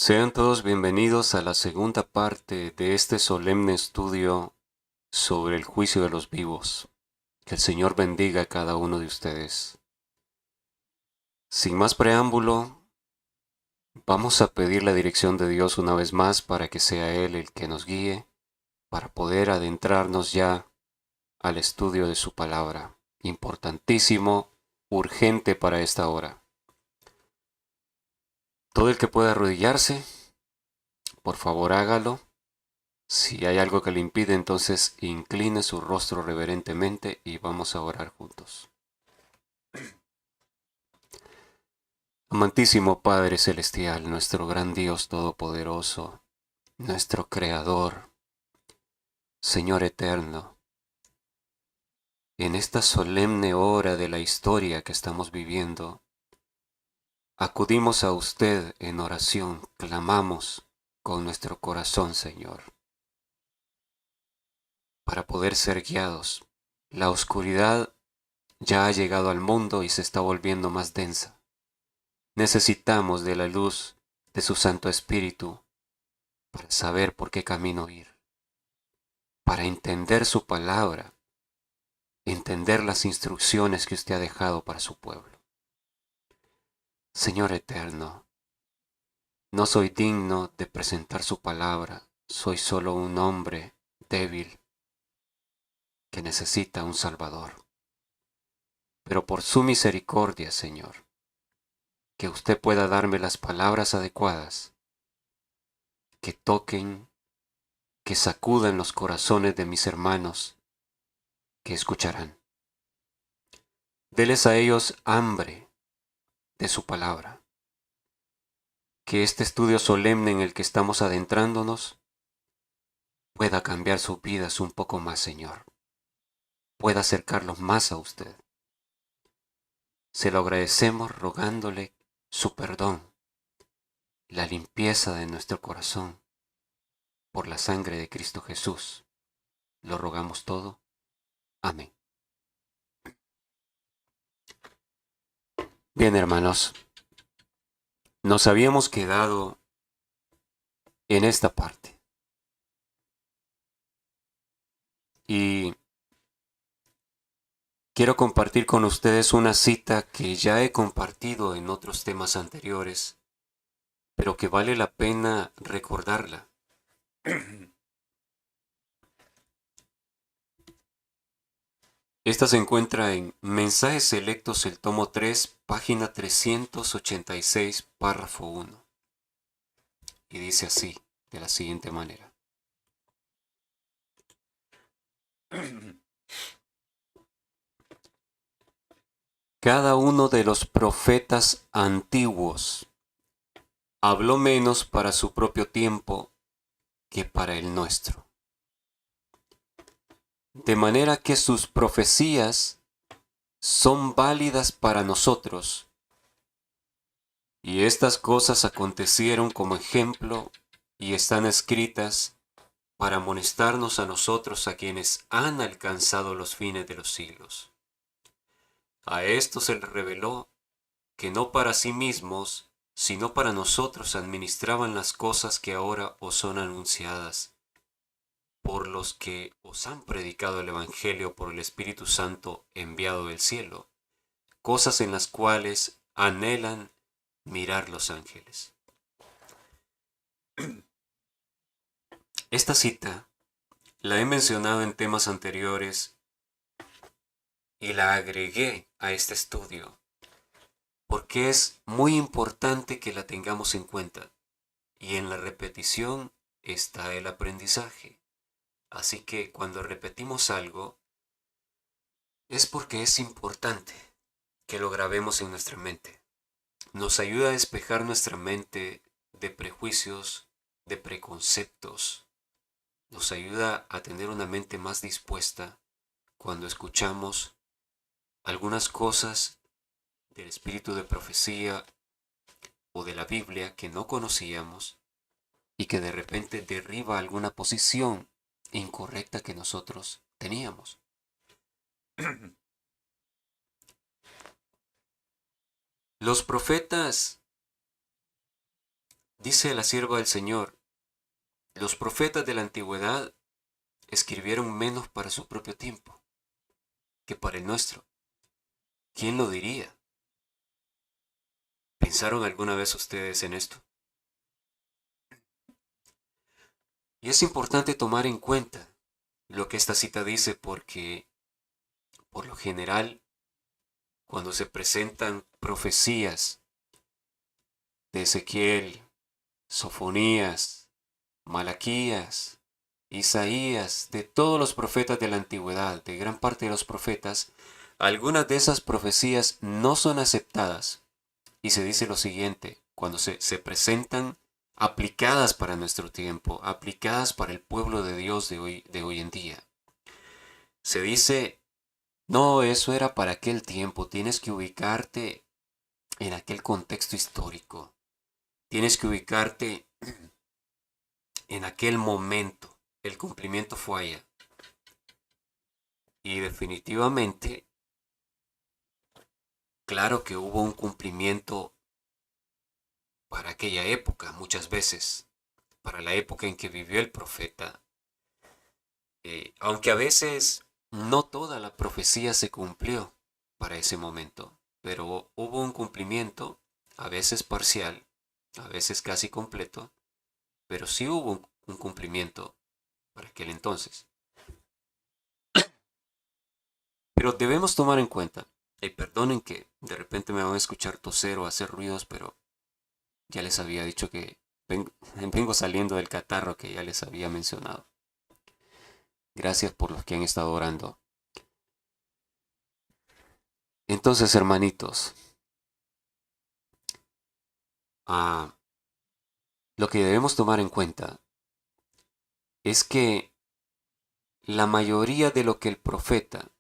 Sean todos bienvenidos a la segunda parte de este solemne estudio sobre el juicio de los vivos. Que el Señor bendiga a cada uno de ustedes. Sin más preámbulo, vamos a pedir la dirección de Dios una vez más para que sea Él el que nos guíe, para poder adentrarnos ya al estudio de su palabra. Importantísimo, urgente para esta hora. Todo el que pueda arrodillarse, por favor hágalo. Si hay algo que le impide, entonces incline su rostro reverentemente y vamos a orar juntos. Amantísimo Padre Celestial, nuestro gran Dios Todopoderoso, nuestro Creador, Señor Eterno, en esta solemne hora de la historia que estamos viviendo, acudimos a usted en oración, clamamos con nuestro corazón, Señor, para poder ser guiados. La oscuridad ya ha llegado al mundo y se está volviendo más densa. Necesitamos de la luz de su Santo Espíritu para saber por qué camino ir, para entender su palabra, entender las instrucciones que usted ha dejado para su pueblo. Señor eterno, no soy digno de presentar su palabra, soy solo un hombre débil que necesita un Salvador. Pero por su misericordia, Señor, que usted pueda darme las palabras adecuadas, que toquen, que sacudan los corazones de mis hermanos que escucharán. Deles a ellos hambre de su palabra. Que este estudio solemne en el que estamos adentrándonos pueda cambiar sus vidas un poco más, Señor. Pueda acercarlos más a usted. Se lo agradecemos rogándole su perdón, la limpieza de nuestro corazón por la sangre de Cristo Jesús. Lo rogamos todo. Amén. Bien, hermanos, nos habíamos quedado en esta parte. Y quiero compartir con ustedes una cita que ya he compartido en otros temas anteriores, pero que vale la pena recordarla. Esta se encuentra en Mensajes Selectos, el tomo 3, página 386, párrafo 1. Y dice así, de la siguiente manera. Cada uno de los profetas antiguos habló menos para su propio tiempo que para el nuestro. De manera que sus profecías son válidas para nosotros. Y estas cosas acontecieron como ejemplo y están escritas para amonestarnos a nosotros a quienes han alcanzado los fines de los siglos. A esto se les reveló que no para sí mismos, sino para nosotros administraban las cosas que ahora os son anunciadas, por los que os han predicado el Evangelio por el Espíritu Santo enviado del cielo, cosas en las cuales anhelan mirar los ángeles. Esta cita la he mencionado en temas anteriores y la agregué a este estudio porque es muy importante que la tengamos en cuenta y en la repetición está el aprendizaje. Así que cuando repetimos algo es porque es importante que lo grabemos en nuestra mente. Nos ayuda a despejar nuestra mente de prejuicios, de preconceptos. Nos ayuda a tener una mente más dispuesta cuando escuchamos algunas cosas del espíritu de profecía o de la Biblia que no conocíamos y que de repente derriba alguna posición incorrecta que nosotros teníamos. Los profetas Dice la sierva del Señor, los profetas de la antigüedad escribieron menos para su propio tiempo que para el nuestro. ¿Quién lo diría? ¿Pensaron alguna vez ustedes en esto? Y es importante tomar en cuenta lo que esta cita dice porque, por lo general, cuando se presentan profecías de Ezequiel, Sofonías, Malaquías, Isaías, de todos los profetas de la antigüedad, de gran parte de los profetas, algunas de esas profecías no son aceptadas. Y se dice lo siguiente, cuando se presentan aplicadas para nuestro tiempo, aplicadas para el pueblo de Dios de hoy en día. Se dice, no, eso era para aquel tiempo, tienes que ubicarte en aquel contexto histórico, tienes que ubicarte en aquel momento, el cumplimiento fue allá. Y definitivamente, claro que hubo un cumplimiento para aquella época, muchas veces, para la época en que vivió el profeta. Aunque a veces no toda la profecía se cumplió para ese momento, pero hubo un cumplimiento, a veces parcial, a veces casi completo, pero sí hubo un cumplimiento para aquel entonces. Pero debemos tomar en cuenta, y perdonen que de repente me van a escuchar toser o hacer ruidos, pero ya les había dicho que vengo saliendo del catarro que ya les había mencionado. Gracias por los que han estado orando. Entonces, hermanitos, lo que debemos tomar en cuenta es que la mayoría de lo que el profeta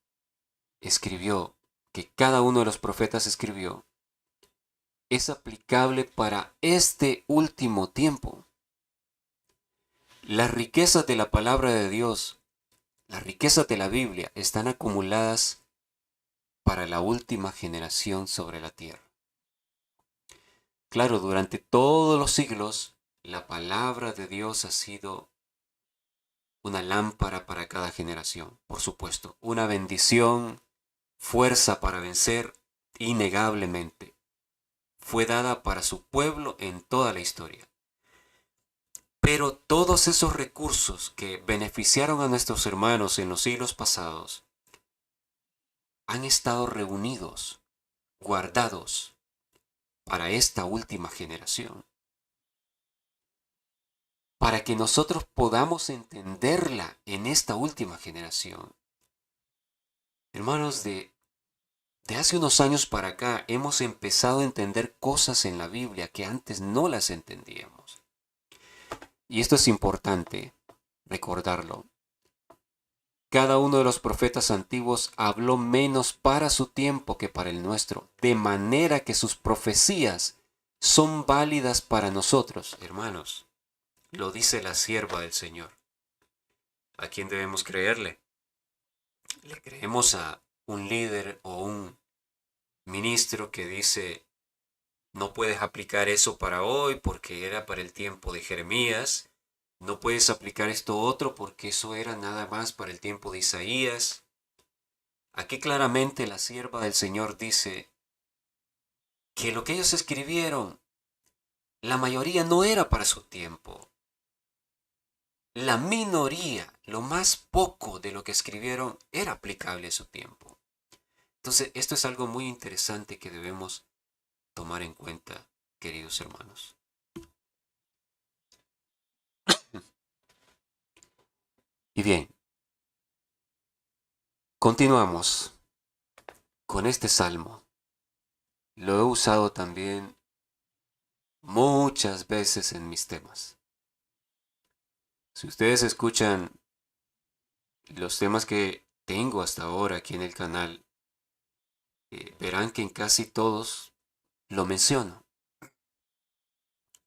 escribió, que cada uno de los profetas escribió, es aplicable para este último tiempo. Las riquezas de la palabra de Dios, las riquezas de la Biblia están acumuladas para la última generación sobre la tierra. Claro, durante todos los siglos, la palabra de Dios ha sido una lámpara para cada generación, por supuesto, una bendición, fuerza para vencer, innegablemente. Fue dada para su pueblo en toda la historia. Pero todos esos recursos que beneficiaron a nuestros hermanos en los siglos pasados han estado reunidos, guardados para esta última generación, para que nosotros podamos entenderla en esta última generación. Hermanos, de hace unos años para acá hemos empezado a entender cosas en la Biblia que antes no las entendíamos. Y esto es importante recordarlo. Cada uno de los profetas antiguos habló menos para su tiempo que para el nuestro, de manera que sus profecías son válidas para nosotros, hermanos. Lo dice la sierva del Señor. ¿A quién debemos creerle? ¿Le creemos a un líder o un ministro que dice, no puedes aplicar eso para hoy porque era para el tiempo de Jeremías? No puedes aplicar esto otro porque eso era nada más para el tiempo de Isaías. Aquí claramente la sierva del Señor dice que lo que ellos escribieron, la mayoría no era para su tiempo. La minoría, lo más poco de lo que escribieron era aplicable a su tiempo. Entonces, esto es algo muy interesante que debemos tomar en cuenta, queridos hermanos. Y bien, continuamos con este salmo. Lo he usado también muchas veces en mis temas. Si ustedes escuchan los temas que tengo hasta ahora aquí en el canal, verán que en casi todos lo menciono.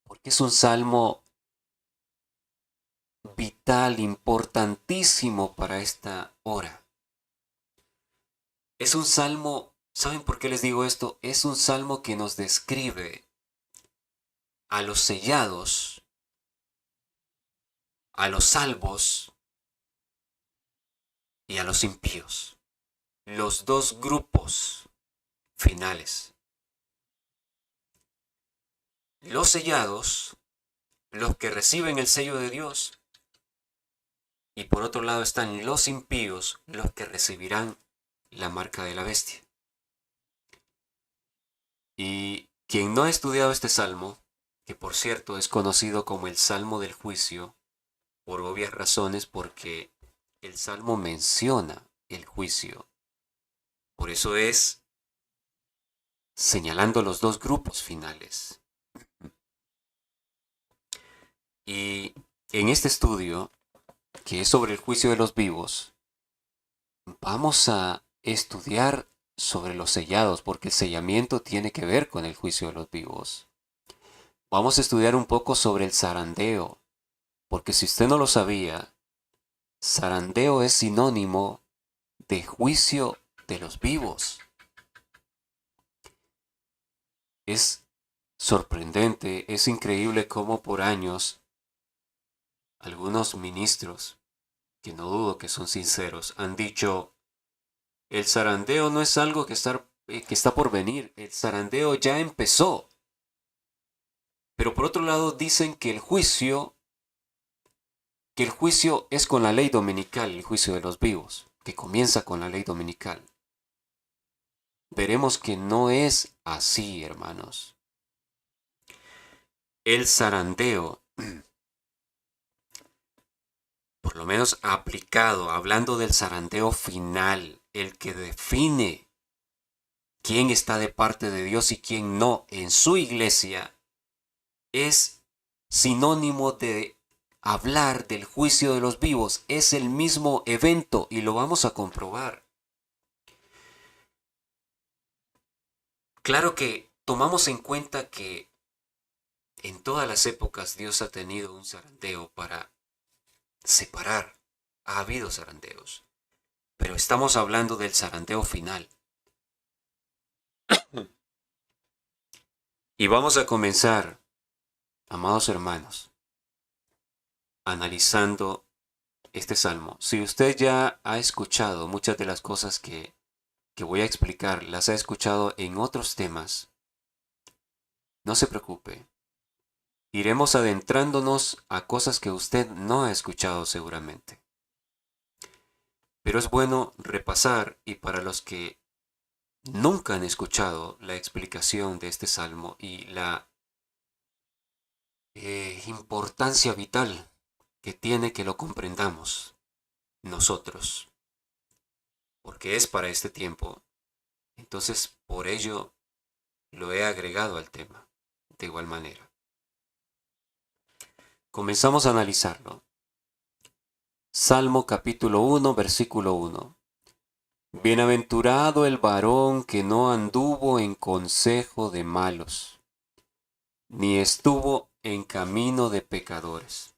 Porque es un salmo vital, importantísimo para esta hora. Es un salmo, ¿saben por qué les digo esto? Es un salmo que nos describe a los sellados, a los salvos y a los impíos. Los dos grupos finales. Los sellados, los que reciben el sello de Dios, y por otro lado están los impíos, los que recibirán la marca de la bestia. Y quien no ha estudiado este salmo, que por cierto es conocido como el Salmo del Juicio, por obvias razones, porque el salmo menciona el juicio. Por eso es señalando los dos grupos finales. Y en este estudio, que es sobre el juicio de los vivos, vamos a estudiar sobre los sellados, porque el sellamiento tiene que ver con el juicio de los vivos. Vamos a estudiar un poco sobre el zarandeo, porque si usted no lo sabía, zarandeo es sinónimo de juicio de los vivos. Es sorprendente, es increíble cómo por años algunos ministros, que no dudo que son sinceros, han dicho: el zarandeo no es algo que está por venir, el zarandeo ya empezó. Pero por otro lado dicen que el juicio es con la ley dominical, el juicio de los vivos, que comienza con la ley dominical. Veremos que no es así, hermanos. El zarandeo, por lo menos aplicado, hablando del zarandeo final, el que define quién está de parte de Dios y quién no en su iglesia, es sinónimo de hablar del juicio de los vivos. Es el mismo evento y lo vamos a comprobar. Claro que tomamos en cuenta que en todas las épocas Dios ha tenido un zarandeo para separar. Ha habido zarandeos, pero estamos hablando del zarandeo final. Y vamos a comenzar, amados hermanos, analizando este salmo. Si usted ya ha escuchado muchas de las cosas que voy a explicar, las ha escuchado en otros temas, no se preocupe. Iremos adentrándonos a cosas que usted no ha escuchado seguramente. Pero es bueno repasar, y para los que nunca han escuchado la explicación de este salmo y la importancia vital que tiene que lo comprendamos nosotros, porque es para este tiempo, entonces por ello lo he agregado al tema de igual manera. Comenzamos a analizarlo. Salmo capítulo 1, versículo 1. Bienaventurado el varón que no anduvo en consejo de malos, ni estuvo en camino de pecadores.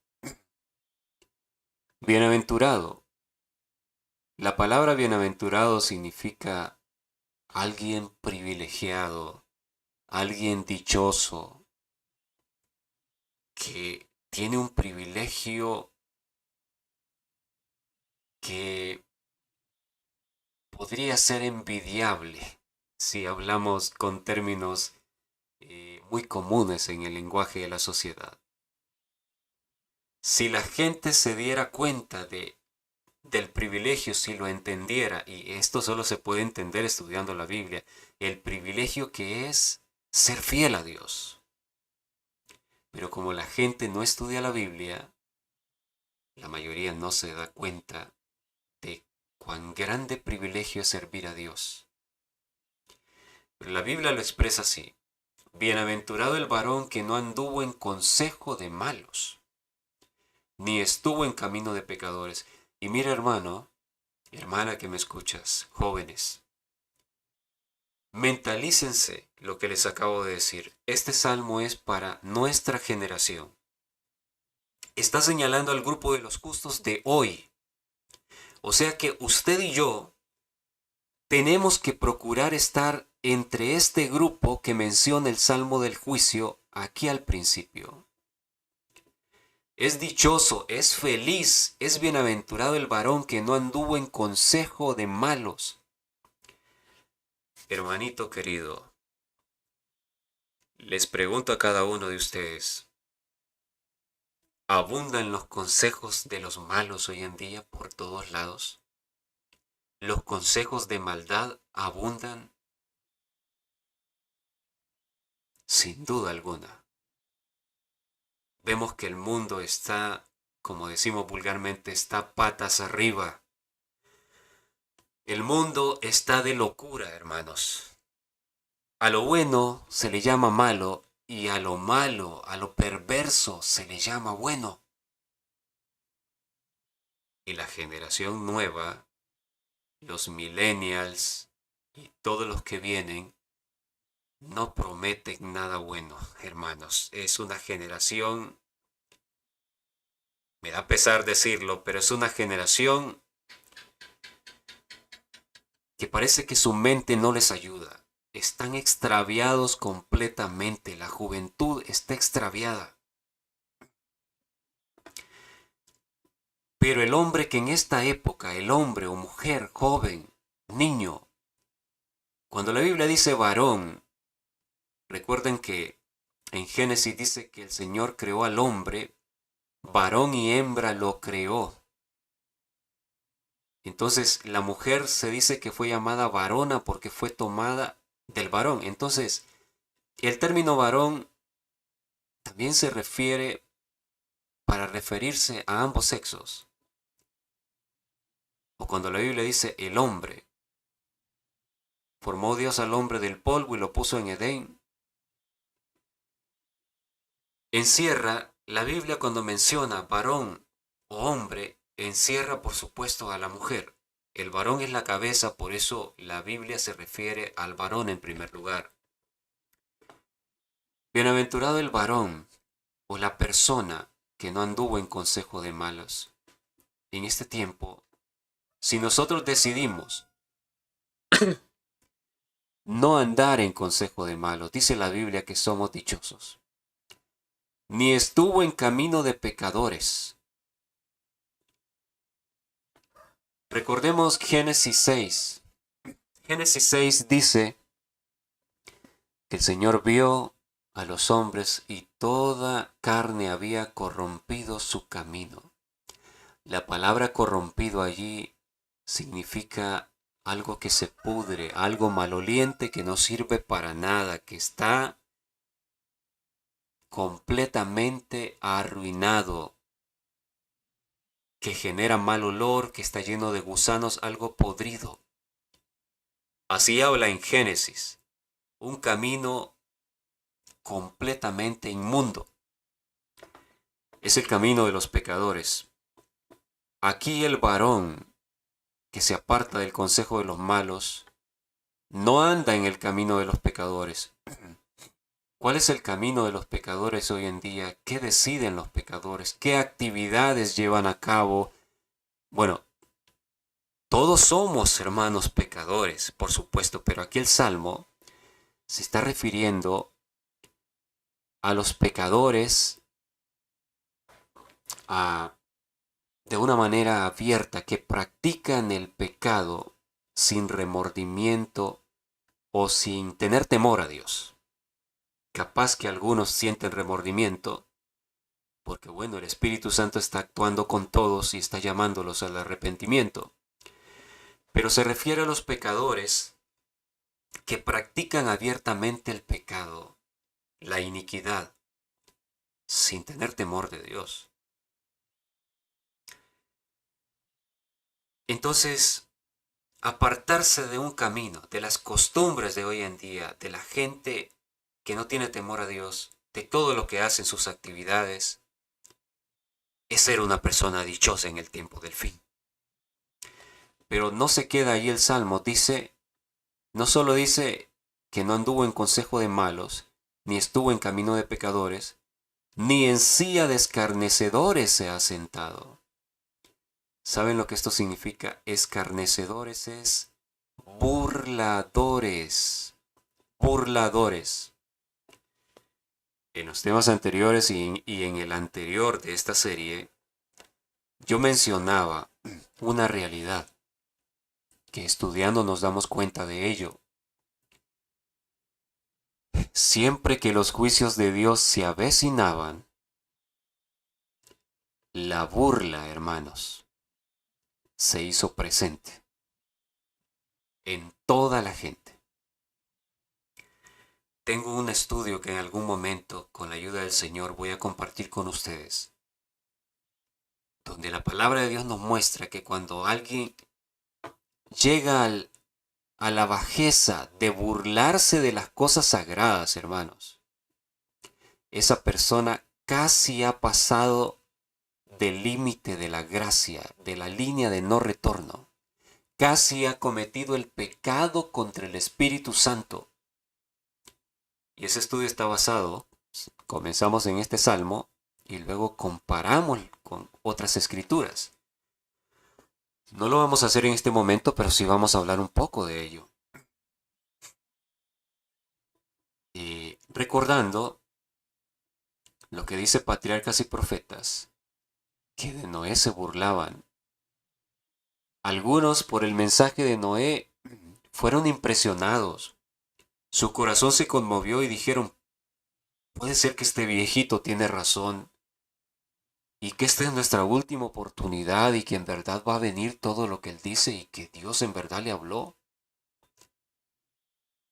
Bienaventurado. La palabra bienaventurado significa alguien privilegiado, alguien dichoso, que tiene un privilegio que podría ser envidiable si hablamos con términos muy comunes en el lenguaje de la sociedad. Si la gente se diera cuenta del privilegio, si lo entendiera, y esto solo se puede entender estudiando la Biblia, el privilegio que es ser fiel a Dios. Pero como la gente no estudia la Biblia, la mayoría no se da cuenta de cuán grande privilegio es servir a Dios. Pero la Biblia lo expresa así: bienaventurado el varón que no anduvo en consejo de malos, ni estuvo en camino de pecadores. Y mira, hermano, hermana que me escuchas, jóvenes, mentalícense lo que les acabo de decir. Este salmo es para nuestra generación. Está señalando al grupo de los justos de hoy. O sea que usted y yo tenemos que procurar estar entre este grupo que menciona el salmo del juicio aquí al principio. Es dichoso, es feliz, es bienaventurado el varón que no anduvo en consejo de malos. Hermanito querido, les pregunto a cada uno de ustedes, ¿abundan los consejos de los malos hoy en día por todos lados? ¿Los consejos de maldad abundan? Sin duda alguna. Vemos que el mundo está, como decimos vulgarmente, está patas arriba. El mundo está de locura, hermanos. A lo bueno se le llama malo y a lo malo, a lo perverso se le llama bueno. Y la generación nueva, los millennials y todos los que vienen, no prometen nada bueno, hermanos. Es una generación, me da pesar decirlo, pero es una generación que parece que su mente no les ayuda. Están extraviados completamente. La juventud está extraviada. Pero el hombre que en esta época, el hombre o mujer, joven, niño, cuando la Biblia dice varón, recuerden que en Génesis dice que el Señor creó al hombre, varón y hembra lo creó. Entonces la mujer se dice que fue llamada varona porque fue tomada del varón. Entonces el término varón también se refiere para referirse a ambos sexos. O cuando la Biblia dice el hombre, formó Dios al hombre del polvo y lo puso en Edén. Encierra, la Biblia cuando menciona varón o hombre, encierra por supuesto a la mujer. El varón es la cabeza, por eso la Biblia se refiere al varón en primer lugar. Bienaventurado el varón o la persona que no anduvo en consejo de malos. En este tiempo, si nosotros decidimos no andar en consejo de malos, dice la Biblia que somos dichosos. Ni estuvo en camino de pecadores. Recordemos Génesis 6. Génesis 6 dice que el Señor vio a los hombres y toda carne había corrompido su camino. La palabra corrompido allí significa algo que se pudre, algo maloliente que no sirve para nada, que está completamente arruinado, que genera mal olor, que está lleno de gusanos, algo podrido. Así habla en Génesis, un camino completamente inmundo. Es el camino de los pecadores. Aquí el varón que se aparta del consejo de los malos no anda en el camino de los pecadores. ¿Cuál es el camino de los pecadores hoy en día? ¿Qué deciden los pecadores? ¿Qué actividades llevan a cabo? Bueno, todos somos hermanos pecadores, por supuesto, pero aquí el Salmo se está refiriendo a los pecadores de una manera abierta, que practican el pecado sin remordimiento o sin tener temor a Dios. Capaz que algunos sienten remordimiento, porque bueno, el Espíritu Santo está actuando con todos y está llamándolos al arrepentimiento. Pero se refiere a los pecadores que practican abiertamente el pecado, la iniquidad, sin tener temor de Dios. Entonces, apartarse de un camino, de las costumbres de hoy en día, de la gente que no tiene temor a Dios, de todo lo que hace en sus actividades, es ser una persona dichosa en el tiempo del fin. Pero no se queda ahí el Salmo, no solo dice que no anduvo en consejo de malos, ni estuvo en camino de pecadores, ni en silla de escarnecedores se ha sentado. ¿Saben lo que esto significa? Escarnecedores es burladores, burladores. En los temas anteriores y en el anterior de esta serie, yo mencionaba una realidad que estudiando nos damos cuenta de ello. Siempre que los juicios de Dios se avecinaban, la burla, hermanos, se hizo presente en toda la gente. Tengo un estudio que en algún momento, con la ayuda del Señor, voy a compartir con ustedes, donde la palabra de Dios nos muestra que cuando alguien llega a la bajeza de burlarse de las cosas sagradas, hermanos, esa persona casi ha pasado del límite de la gracia, de la línea de no retorno. Casi ha cometido el pecado contra el Espíritu Santo. Y ese estudio está basado, comenzamos en este salmo y luego comparamos con otras escrituras. No lo vamos a hacer en este momento, pero sí vamos a hablar un poco de ello. Y recordando lo que dice Patriarcas y Profetas, que de Noé se burlaban. Algunos por el mensaje de Noé fueron impresionados. Su corazón se conmovió y dijeron, puede ser que este viejito tiene razón y que esta es nuestra última oportunidad y que en verdad va a venir todo lo que él dice y que Dios en verdad le habló.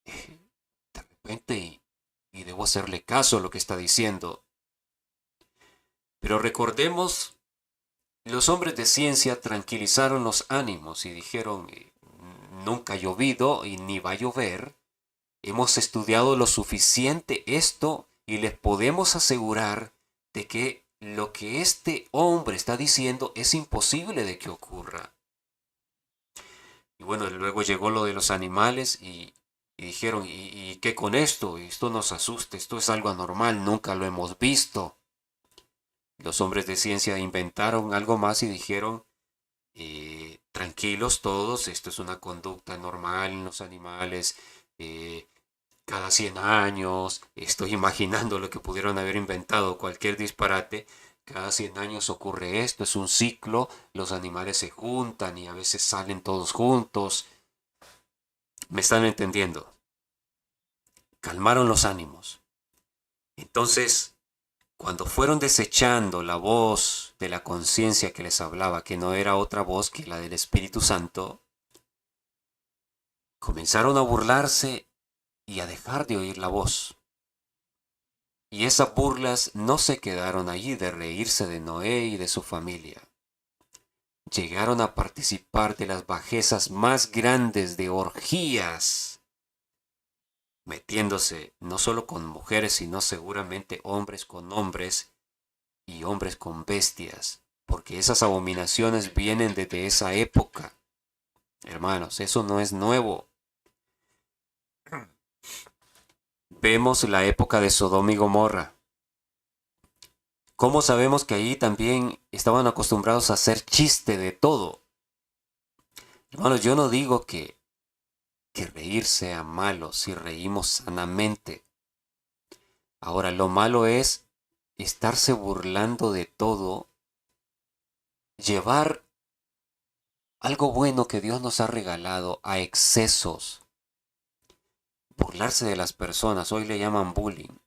De repente, y debo hacerle caso a lo que está diciendo. Pero recordemos, los hombres de ciencia tranquilizaron los ánimos y dijeron, nunca ha llovido y ni va a llover. Hemos estudiado lo suficiente esto y les podemos asegurar de que lo que este hombre está diciendo es imposible de que ocurra. Y bueno, luego llegó lo de los animales y dijeron, ¿y qué con esto? Esto nos asusta, esto es algo anormal, nunca lo hemos visto. Los hombres de ciencia inventaron algo más y dijeron, tranquilos todos, esto es una conducta normal en los animales, cada 100 años, estoy imaginando lo que pudieron haber inventado, cualquier disparate, cada 100 años ocurre esto, es un ciclo, los animales se juntan y a veces salen todos juntos. ¿Me están entendiendo? Calmaron los ánimos. Entonces, cuando fueron desechando la voz de la conciencia que les hablaba, que no era otra voz que la del Espíritu Santo, comenzaron a burlarse y a dejar de oír la voz. Y esas burlas no se quedaron allí de reírse de Noé y de su familia. Llegaron a participar de las bajezas más grandes de orgías, metiéndose no solo con mujeres, sino seguramente hombres con hombres y hombres con bestias, porque esas abominaciones vienen desde esa época. Hermanos, eso no es nuevo. Vemos la época de Sodoma y Gomorra. ¿Cómo sabemos que allí también estaban acostumbrados a hacer chiste de todo? Hermanos, yo no digo que reír sea malo si reímos sanamente. Ahora, lo malo es estarse burlando de todo, llevar algo bueno que Dios nos ha regalado a excesos, burlarse de las personas, hoy le llaman bullying,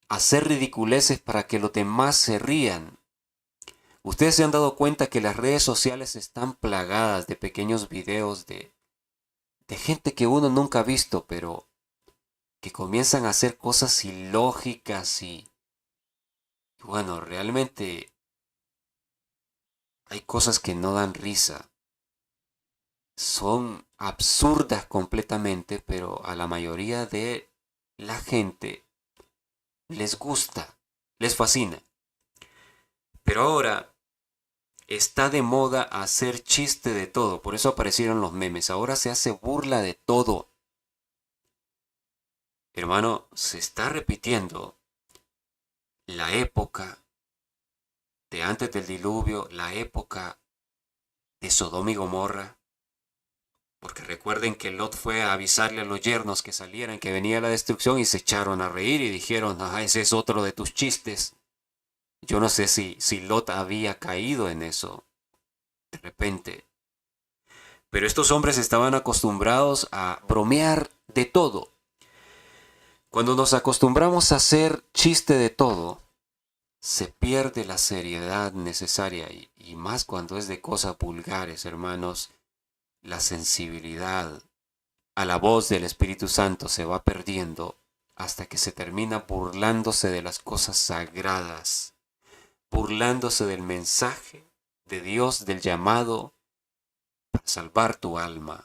hacer ridiculeces para que los demás se rían. Ustedes se han dado cuenta que las redes sociales están plagadas de pequeños videos de gente que uno nunca ha visto, pero que comienzan a hacer cosas ilógicas y bueno, realmente hay cosas que no dan risa. Son absurdas completamente, pero a la mayoría de la gente les gusta, les fascina. Pero ahora está de moda hacer chiste de todo, por eso aparecieron los memes. Ahora se hace burla de todo. Hermano, se está repitiendo la época de antes del diluvio, la época de Sodoma y Gomorra. Porque recuerden que Lot fue a avisarle a los yernos que salieran, que venía la destrucción, y se echaron a reír y dijeron, ah, ese es otro de tus chistes. Yo no sé si Lot había caído en eso de repente. Pero estos hombres estaban acostumbrados a bromear de todo. Cuando nos acostumbramos a hacer chiste de todo, se pierde la seriedad necesaria y más cuando es de cosas vulgares, hermanos, la sensibilidad a la voz del Espíritu Santo se va perdiendo hasta que se termina burlándose de las cosas sagradas, burlándose del mensaje de Dios, del llamado para salvar tu alma.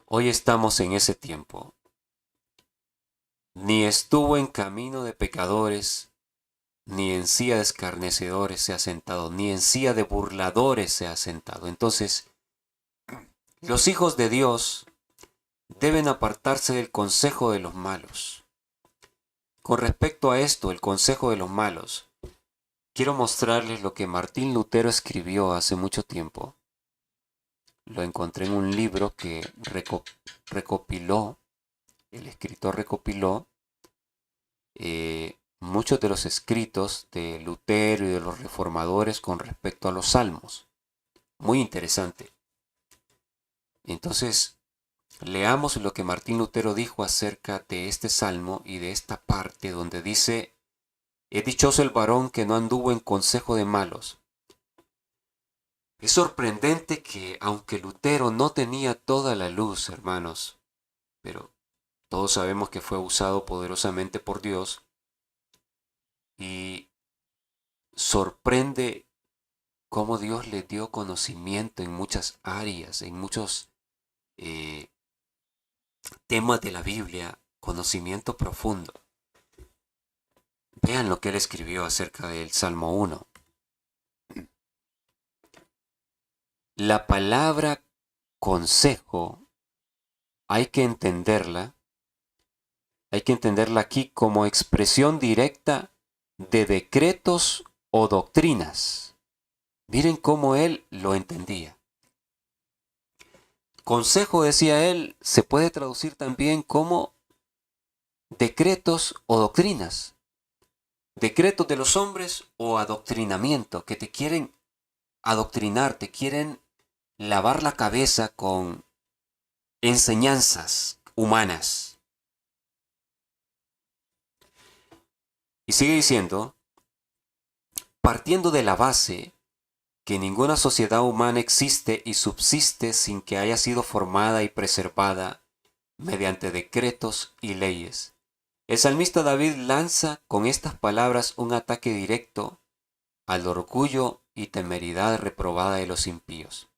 Hoy estamos en ese tiempo. Ni estuvo en camino de pecadores, ni en silla de escarnecedores se ha sentado, ni en silla de burladores se ha sentado. Entonces, los hijos de Dios deben apartarse del consejo de los malos. Con respecto a esto, el consejo de los malos, quiero mostrarles lo que Martín Lutero escribió hace mucho tiempo. Lo encontré en un libro que recopiló, el escritor recopiló muchos de los escritos de Lutero y de los reformadores con respecto a los salmos. Muy interesante. Entonces, leamos lo que Martín Lutero dijo acerca de este salmo y de esta parte donde dice: es dichoso el varón que no anduvo en consejo de malos. Es sorprendente que, aunque Lutero no tenía toda la luz, hermanos, pero todos sabemos que fue usado poderosamente por Dios, y sorprende cómo Dios le dio conocimiento en muchas áreas, en muchos temas de la Biblia, conocimiento profundo. Vean lo que él escribió acerca del Salmo 1. La palabra consejo hay que entenderla aquí como expresión directa de decretos o doctrinas. Miren cómo él lo entendía. Consejo, decía él, se puede traducir también como decretos o doctrinas. Decretos de los hombres o adoctrinamiento, que te quieren adoctrinar, te quieren lavar la cabeza con enseñanzas humanas. Y sigue diciendo, partiendo de la base que ninguna sociedad humana existe y subsiste sin que haya sido formada y preservada mediante decretos y leyes. El salmista David lanza con estas palabras un ataque directo al orgullo y temeridad reprobada de los impíos.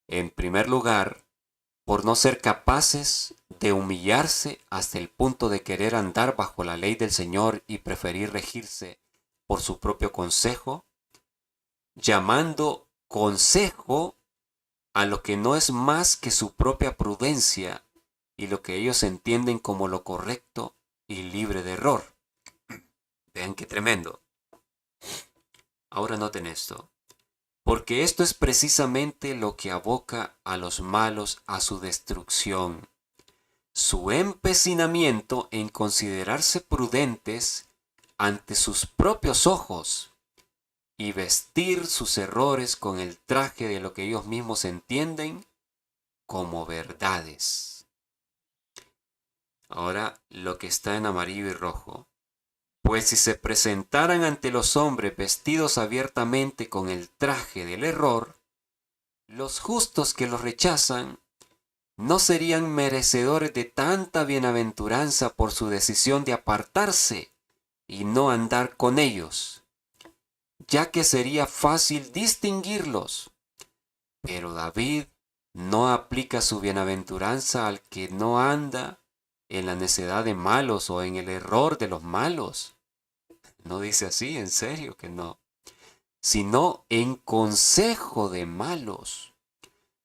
En primer lugar, por no ser capaces de humillarse hasta el punto de querer andar bajo la ley del Señor y preferir regirse por su propio consejo, llamando consejo a lo que no es más que su propia prudencia y lo que ellos entienden como lo correcto y libre de error. Vean qué tremendo. Ahora noten esto, porque esto es precisamente lo que aboca a los malos a su destrucción. Su empecinamiento en considerarse prudentes ante sus propios ojos y vestir sus errores con el traje de lo que ellos mismos entienden como verdades. Ahora lo que está en amarillo y rojo. Pues si se presentaran ante los hombres vestidos abiertamente con el traje del error, los justos que los rechazan no serían merecedores de tanta bienaventuranza por su decisión de apartarse y no andar con ellos, ya que sería fácil distinguirlos. Pero David no aplica su bienaventuranza al que no anda en la necedad de malos o en el error de los malos. No dice así, en serio que no. Sino en consejo de malos.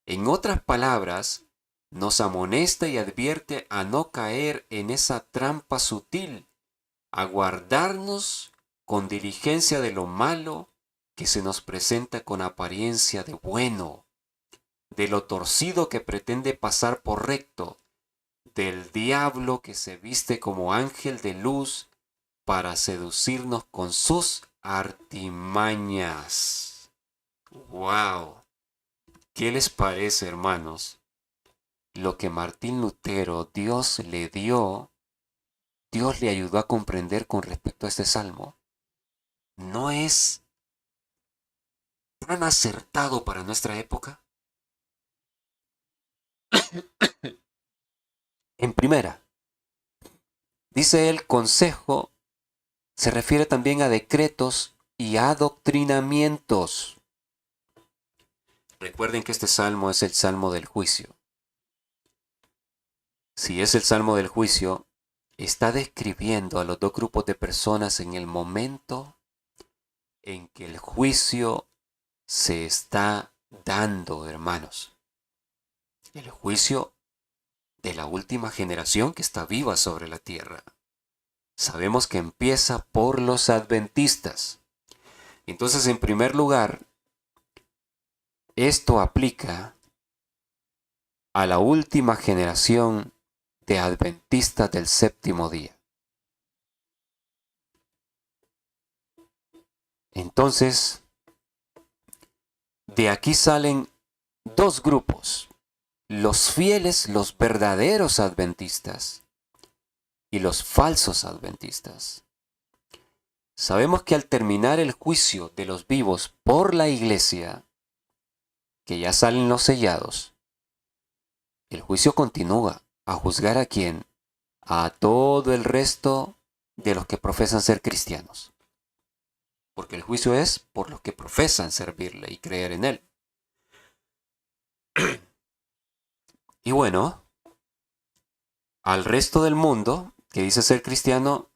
En otras palabras, nos amonesta y advierte a no caer en esa trampa sutil, a guardarnos con diligencia de lo malo que se nos presenta con apariencia de bueno, de lo torcido que pretende pasar por recto, del diablo que se viste como ángel de luz para seducirnos con sus artimañas. ¡Wow! ¿Qué les parece, hermanos? Lo que Martín Lutero, Dios le dio, Dios le ayudó a comprender con respecto a este salmo. ¿No es tan acertado para nuestra época? En primera, dice el consejo, se refiere también a decretos y adoctrinamientos. Recuerden que este salmo es el salmo del juicio. Si es el salmo del juicio, está describiendo a los dos grupos de personas en el momento en que el juicio se está dando, hermanos. El juicio de la última generación que está viva sobre la tierra. Sabemos que empieza por los adventistas. Entonces, en primer lugar, esto aplica a la última generación de adventistas del séptimo día. Entonces, de aquí salen dos grupos: los fieles, los verdaderos adventistas, y los falsos adventistas. Sabemos que al terminar el juicio de los vivos por la iglesia, que ya salen los sellados, el juicio continúa a juzgar a quién, a todo el resto de los que profesan ser cristianos. Porque el juicio es por los que profesan servirle y creer en él. Y bueno, al resto del mundo que dice ser cristiano,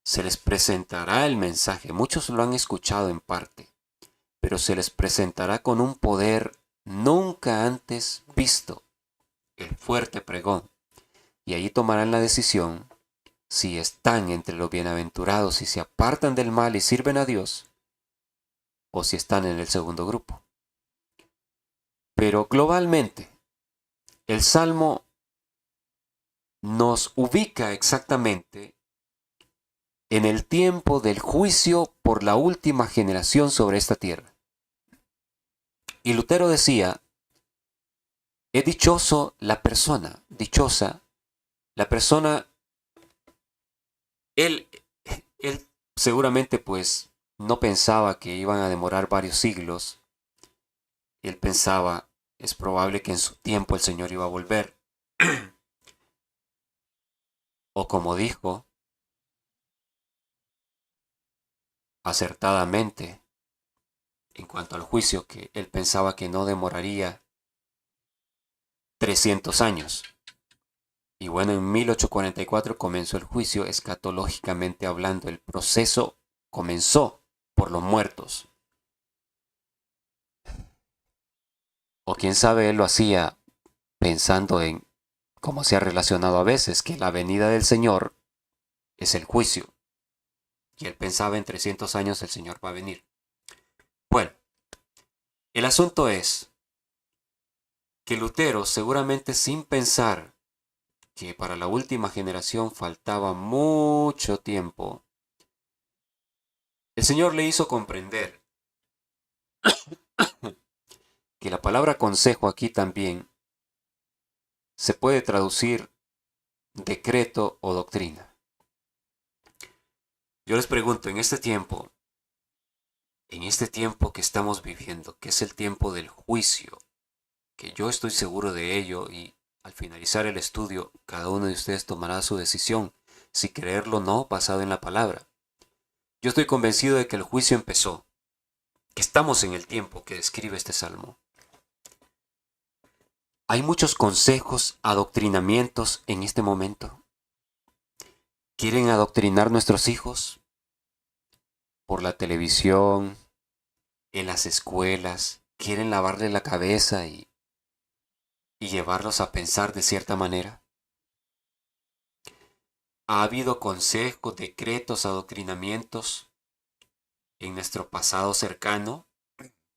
se les presentará el mensaje. Muchos lo han escuchado en parte, pero se les presentará con un poder nunca antes visto, el fuerte pregón. Y allí tomarán la decisión si están entre los bienaventurados y se apartan del mal y sirven a Dios, o si están en el segundo grupo. Pero globalmente, el Salmo nos ubica exactamente en el tiempo del juicio por la última generación sobre esta tierra. Y Lutero decía, es dichosa la persona, él seguramente pues no pensaba que iban a demorar varios siglos. Él pensaba, es probable que en su tiempo el Señor iba a volver. O como dijo, acertadamente, en cuanto al juicio, que él pensaba que no demoraría 300 años. Y bueno, en 1844 comenzó el juicio, escatológicamente hablando. El proceso comenzó por los muertos. O quién sabe, él lo hacía pensando en, como se ha relacionado a veces, que la venida del Señor es el juicio. Y él pensaba en 300 años el Señor va a venir. Bueno, el asunto es que Lutero, seguramente sin pensar que para la última generación faltaba mucho tiempo, el Señor le hizo comprender que la palabra consejo aquí también se puede traducir decreto o doctrina. Yo les pregunto, en este tiempo que estamos viviendo, que es el tiempo del juicio, que yo estoy seguro de ello, y al finalizar el estudio, cada uno de ustedes tomará su decisión, si creerlo o no, basado en la palabra. Yo estoy convencido de que el juicio empezó, que estamos en el tiempo que describe este salmo. Hay muchos consejos, adoctrinamientos en este momento. ¿Quieren adoctrinar nuestros hijos? Por la televisión, en las escuelas, quieren lavarle la cabeza y llevarlos a pensar de cierta manera. Ha habido consejos, decretos, adoctrinamientos en nuestro pasado cercano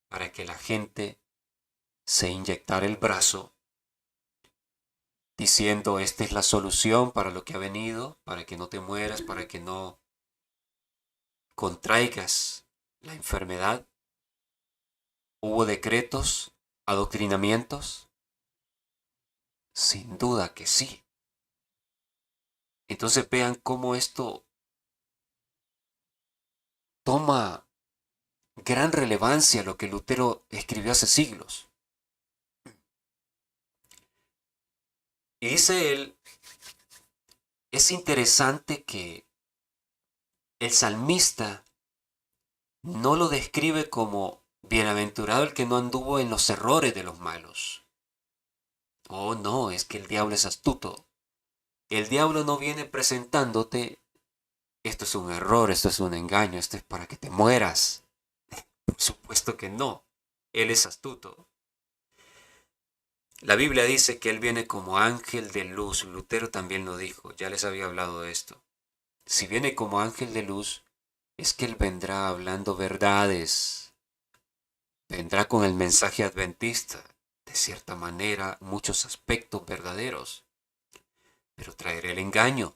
para que la gente se inyectara el brazo diciendo esta es la solución para lo que ha venido, para que no te mueras, para que no contraigas la enfermedad. ¿Hubo decretos, adoctrinamientos? Sin duda que sí. Entonces vean cómo esto toma gran relevancia lo que Lutero escribió hace siglos. Y dice él, es interesante que el salmista no lo describe como bienaventurado el que no anduvo en los errores de los malos. Oh, no, es que el diablo es astuto. El diablo no viene presentándote, esto es un error, esto es un engaño, esto es para que te mueras. Por supuesto que no. Él es astuto. La Biblia dice que él viene como ángel de luz. Lutero también lo dijo, ya les había hablado de esto. Si viene como ángel de luz, es que él vendrá hablando verdades. Vendrá con el mensaje adventista, de cierta manera, muchos aspectos verdaderos. Pero traerá el engaño.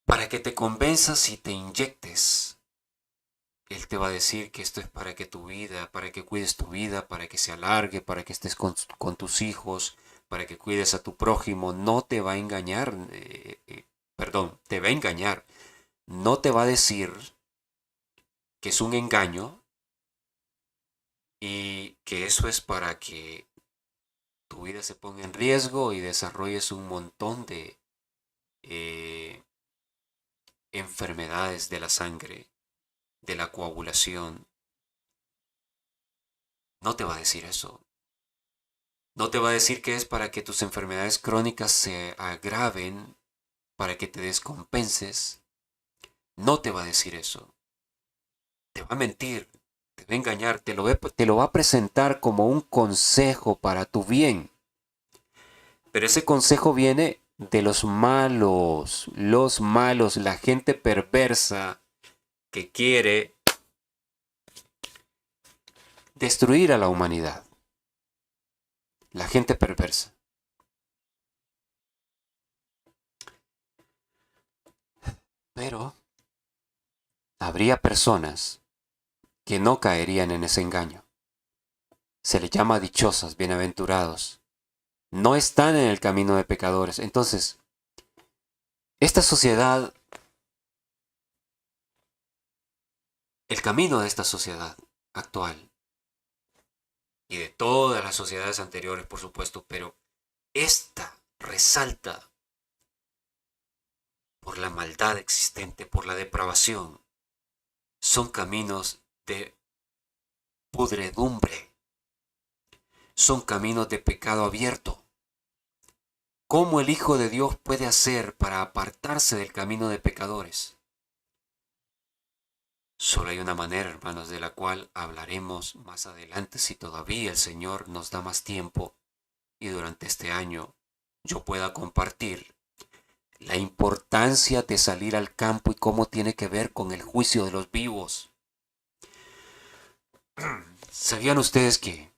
Para que te convenzas y te inyectes. Él te va a decir que esto es para que tu vida, para que cuides tu vida, para que se alargue, para que estés con tus hijos, para que cuides a tu prójimo. No te va a engañar, perdón, te va a engañar. No te va a decir que es un engaño y que eso es para que tu vida se ponga en riesgo y desarrolles un montón de eh, enfermedades de la sangre, de la coagulación. No te va a decir eso. No te va a decir que es para que tus enfermedades crónicas se agraven, para que te descompenses. No te va a decir eso. Te va a mentir, te va a engañar, te lo va a presentar como un consejo para tu bien. Pero ese consejo viene de los malos, la gente perversa que quiere destruir a la humanidad. La gente perversa. Pero habría personas que no caerían en ese engaño. Se les llama dichosas, bienaventurados. No están en el camino de pecadores. Entonces, esta sociedad, el camino de esta sociedad actual, y de todas las sociedades anteriores, por supuesto, pero esta resalta por la maldad existente, por la depravación. Son caminos de pudredumbre. Son caminos de pecado abierto. ¿Cómo el Hijo de Dios puede hacer para apartarse del camino de pecadores? Solo hay una manera, hermanos, de la cual hablaremos más adelante si todavía el Señor nos da más tiempo y durante este año yo pueda compartir la importancia de salir al campo y cómo tiene que ver con el juicio de los vivos. ¿Sabían ustedes que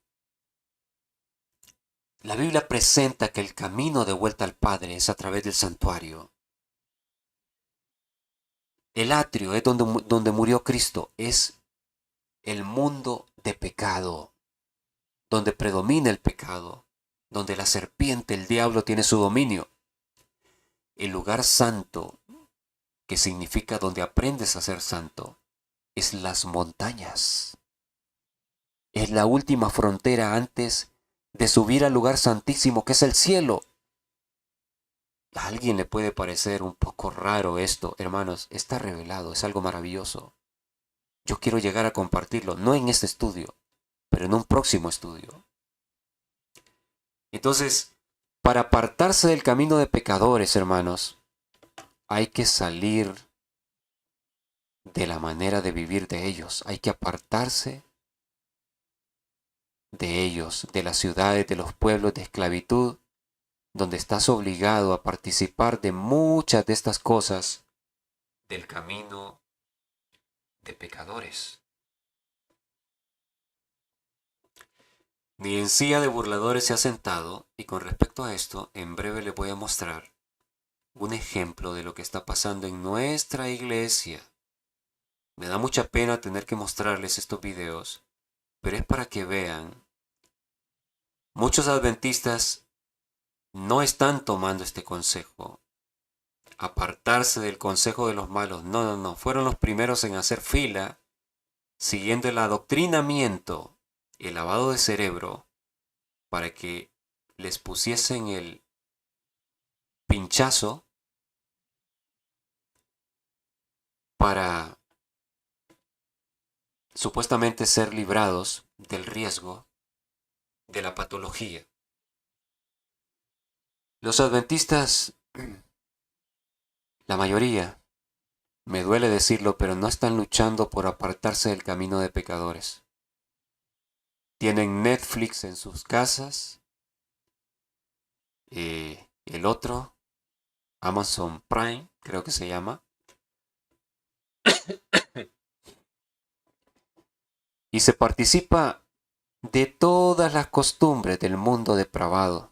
la Biblia presenta que el camino de vuelta al Padre es a través del santuario? El atrio es donde murió Cristo, es el mundo de pecado, donde predomina el pecado, donde la serpiente, el diablo, tiene su dominio. El lugar santo, que significa donde aprendes a ser santo, es las montañas. Es la última frontera antes de subir al lugar santísimo que es el cielo. A alguien le puede parecer un poco raro esto, hermanos, está revelado, es algo maravilloso. Yo quiero llegar a compartirlo, no en este estudio, pero en un próximo estudio. Entonces, para apartarse del camino de pecadores, hermanos, hay que salir de la manera de vivir de ellos. Hay que apartarse de ellos, de las ciudades, de los pueblos de esclavitud, donde estás obligado a participar de muchas de estas cosas del camino de pecadores, ni en silla de burladores se ha sentado, y con respecto a esto, en breve le voy a mostrar un ejemplo de lo que está pasando en nuestra iglesia. Me da mucha pena tener que mostrarles estos videos, pero es para que vean. Muchos adventistas no están tomando este consejo. Apartarse del consejo de los malos. No, no, no. Fueron los primeros en hacer fila, siguiendo el adoctrinamiento, el lavado de cerebro, para que les pusiesen el pinchazo para supuestamente ser librados del riesgo de la patología. Los adventistas, la mayoría, me duele decirlo, pero no están luchando por apartarse del camino de pecadores. Tienen Netflix en sus casas, el otro, Amazon Prime, creo que se llama, y se participa de todas las costumbres del mundo depravado,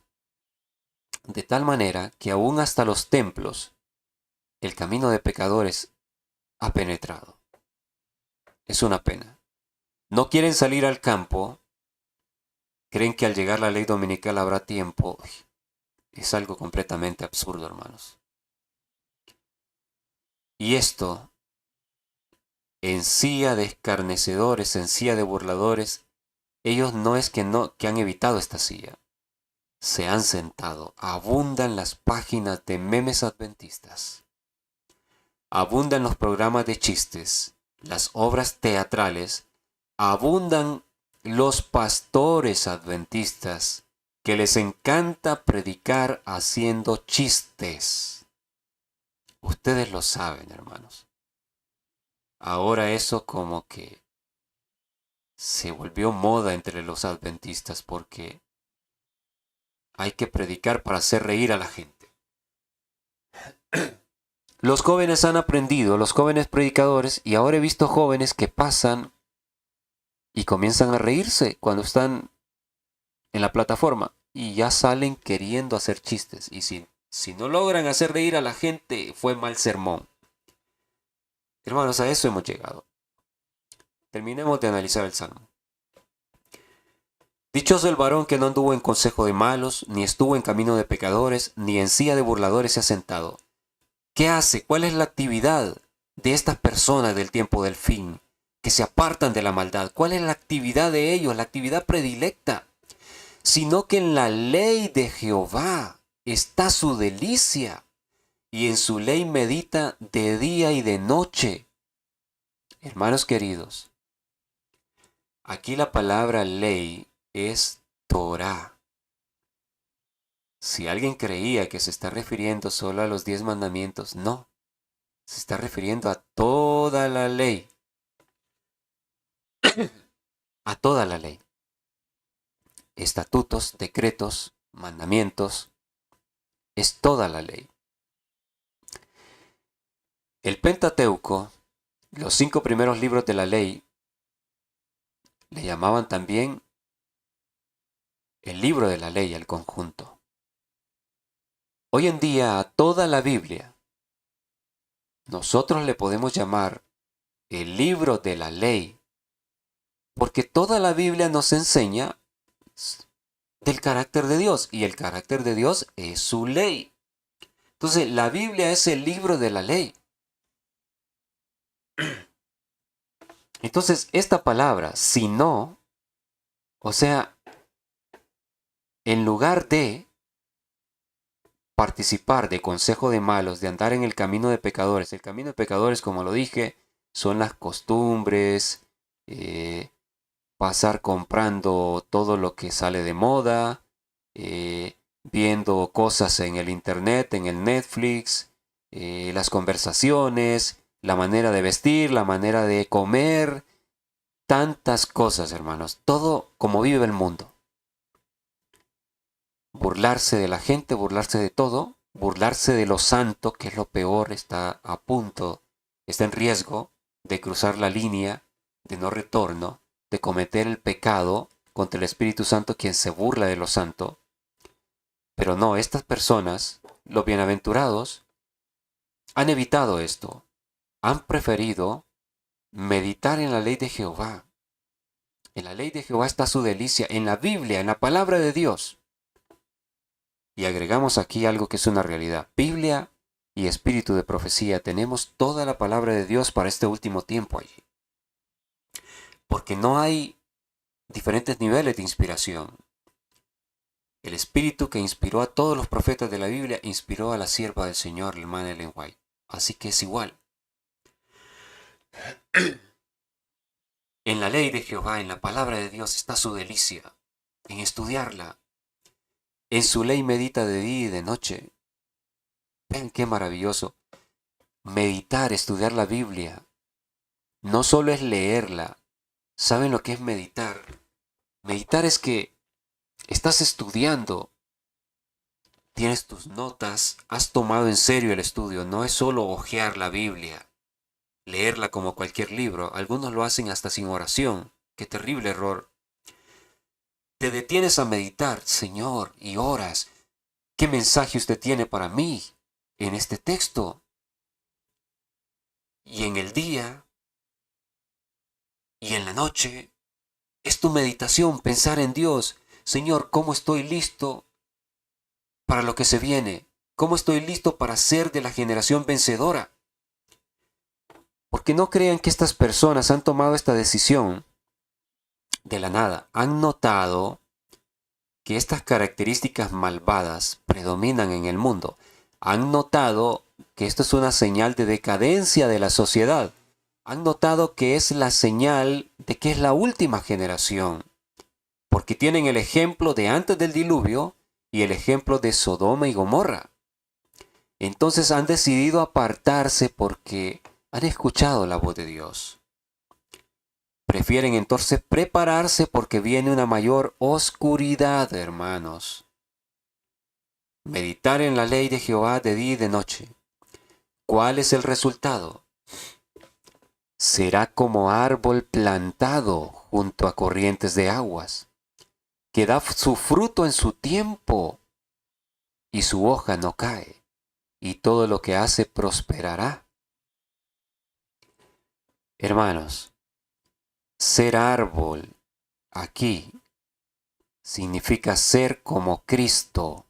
de tal manera que aún hasta los templos, el camino de pecadores ha penetrado. Es una pena. No quieren salir al campo, creen que al llegar la ley dominical habrá tiempo. Es algo completamente absurdo, hermanos. Y esto, en silla de escarnecedores, en silla de burladores, ellos no es que han evitado esta silla. Se han sentado. Abundan las páginas de memes adventistas. Abundan los programas de chistes, las obras teatrales. Abundan los pastores adventistas que les encanta predicar haciendo chistes. Ustedes lo saben, hermanos. Ahora eso como que se volvió moda entre los adventistas porque hay que predicar para hacer reír a la gente. Los jóvenes han aprendido, los jóvenes predicadores, y ahora he visto jóvenes que pasan y comienzan a reírse cuando están en la plataforma y ya salen queriendo hacer chistes. Y si no logran hacer reír a la gente, fue mal sermón. Hermanos, a eso hemos llegado. Terminemos de analizar el Salmo. Dichoso el varón que no anduvo en consejo de malos, ni estuvo en camino de pecadores, ni en silla de burladores se ha sentado. ¿Qué hace? ¿Cuál es la actividad de estas personas del tiempo del fin, que se apartan de la maldad? ¿Cuál es la actividad de ellos, la actividad predilecta? Sino que en la ley de Jehová está su delicia, y en su ley medita de día y de noche. Hermanos queridos, aquí la palabra ley es Torah. Si alguien creía que se está refiriendo solo a los 10 mandamientos, no. Se está refiriendo a toda la ley. A toda la ley. Estatutos, decretos, mandamientos. Es toda la ley. El Pentateuco, los 5 primeros libros de la ley, le llamaban también el libro de la ley al conjunto. Hoy en día a toda la Biblia nosotros le podemos llamar el libro de la ley, porque toda la Biblia nos enseña del carácter de Dios, y el carácter de Dios es su ley. Entonces la Biblia es el libro de la ley. Entonces esta palabra, si no, o sea, en lugar de participar de consejo de malos, de andar en el camino de pecadores. El camino de pecadores, como lo dije, son las costumbres, pasar comprando todo lo que sale de moda, viendo cosas en el internet, en el Netflix, las conversaciones, la manera de vestir, la manera de comer, tantas cosas, hermanos. Todo como vive el mundo. Burlarse de la gente, burlarse de todo, burlarse de lo santo, que es lo peor, está a punto está en riesgo de cruzar la línea de no retorno, de cometer el pecado contra el Espíritu Santo, quien se burla de lo santo. Pero no, estas personas, los bienaventurados, han evitado esto. Han preferido meditar en la ley de Jehová. En la ley de Jehová está su delicia, en la Biblia, en la palabra de Dios. Y agregamos aquí algo que es una realidad. Biblia y espíritu de profecía. Tenemos toda la palabra de Dios para este último tiempo allí. Porque no hay diferentes niveles de inspiración. El espíritu que inspiró a todos los profetas de la Biblia inspiró a la sierva del Señor, la hermana Ellen White. Así que es igual. En la ley de Jehová, en la palabra de Dios, está su delicia, en estudiarla. En su ley medita de día y de noche. Vean qué maravilloso. Meditar, estudiar la Biblia, no solo es leerla. ¿Saben lo que es meditar? Meditar es que estás estudiando, tienes tus notas, has tomado en serio el estudio. No es solo hojear la Biblia, leerla como cualquier libro. Algunos lo hacen hasta sin oración. Qué terrible error. Te detienes a meditar, Señor, y oras. ¿Qué mensaje usted tiene para mí en este texto? Y en el día y en la noche es tu meditación, pensar en Dios. Señor, ¿cómo estoy listo para lo que se viene? ¿Cómo estoy listo para ser de la generación vencedora? Porque no crean que estas personas han tomado esta decisión de la nada. Han notado que estas características malvadas predominan en el mundo. Han notado que esto es una señal de decadencia de la sociedad. Han notado que es la señal de que es la última generación. Porque tienen el ejemplo de antes del diluvio y el ejemplo de Sodoma y Gomorra. Entonces han decidido apartarse porque han escuchado la voz de Dios. Prefieren entonces prepararse porque viene una mayor oscuridad, hermanos. Meditar en la ley de Jehová de día y de noche. ¿Cuál es el resultado? Será como árbol plantado junto a corrientes de aguas, que da su fruto en su tiempo, y su hoja no cae, y todo lo que hace prosperará. Hermanos, ser árbol aquí significa ser como Cristo.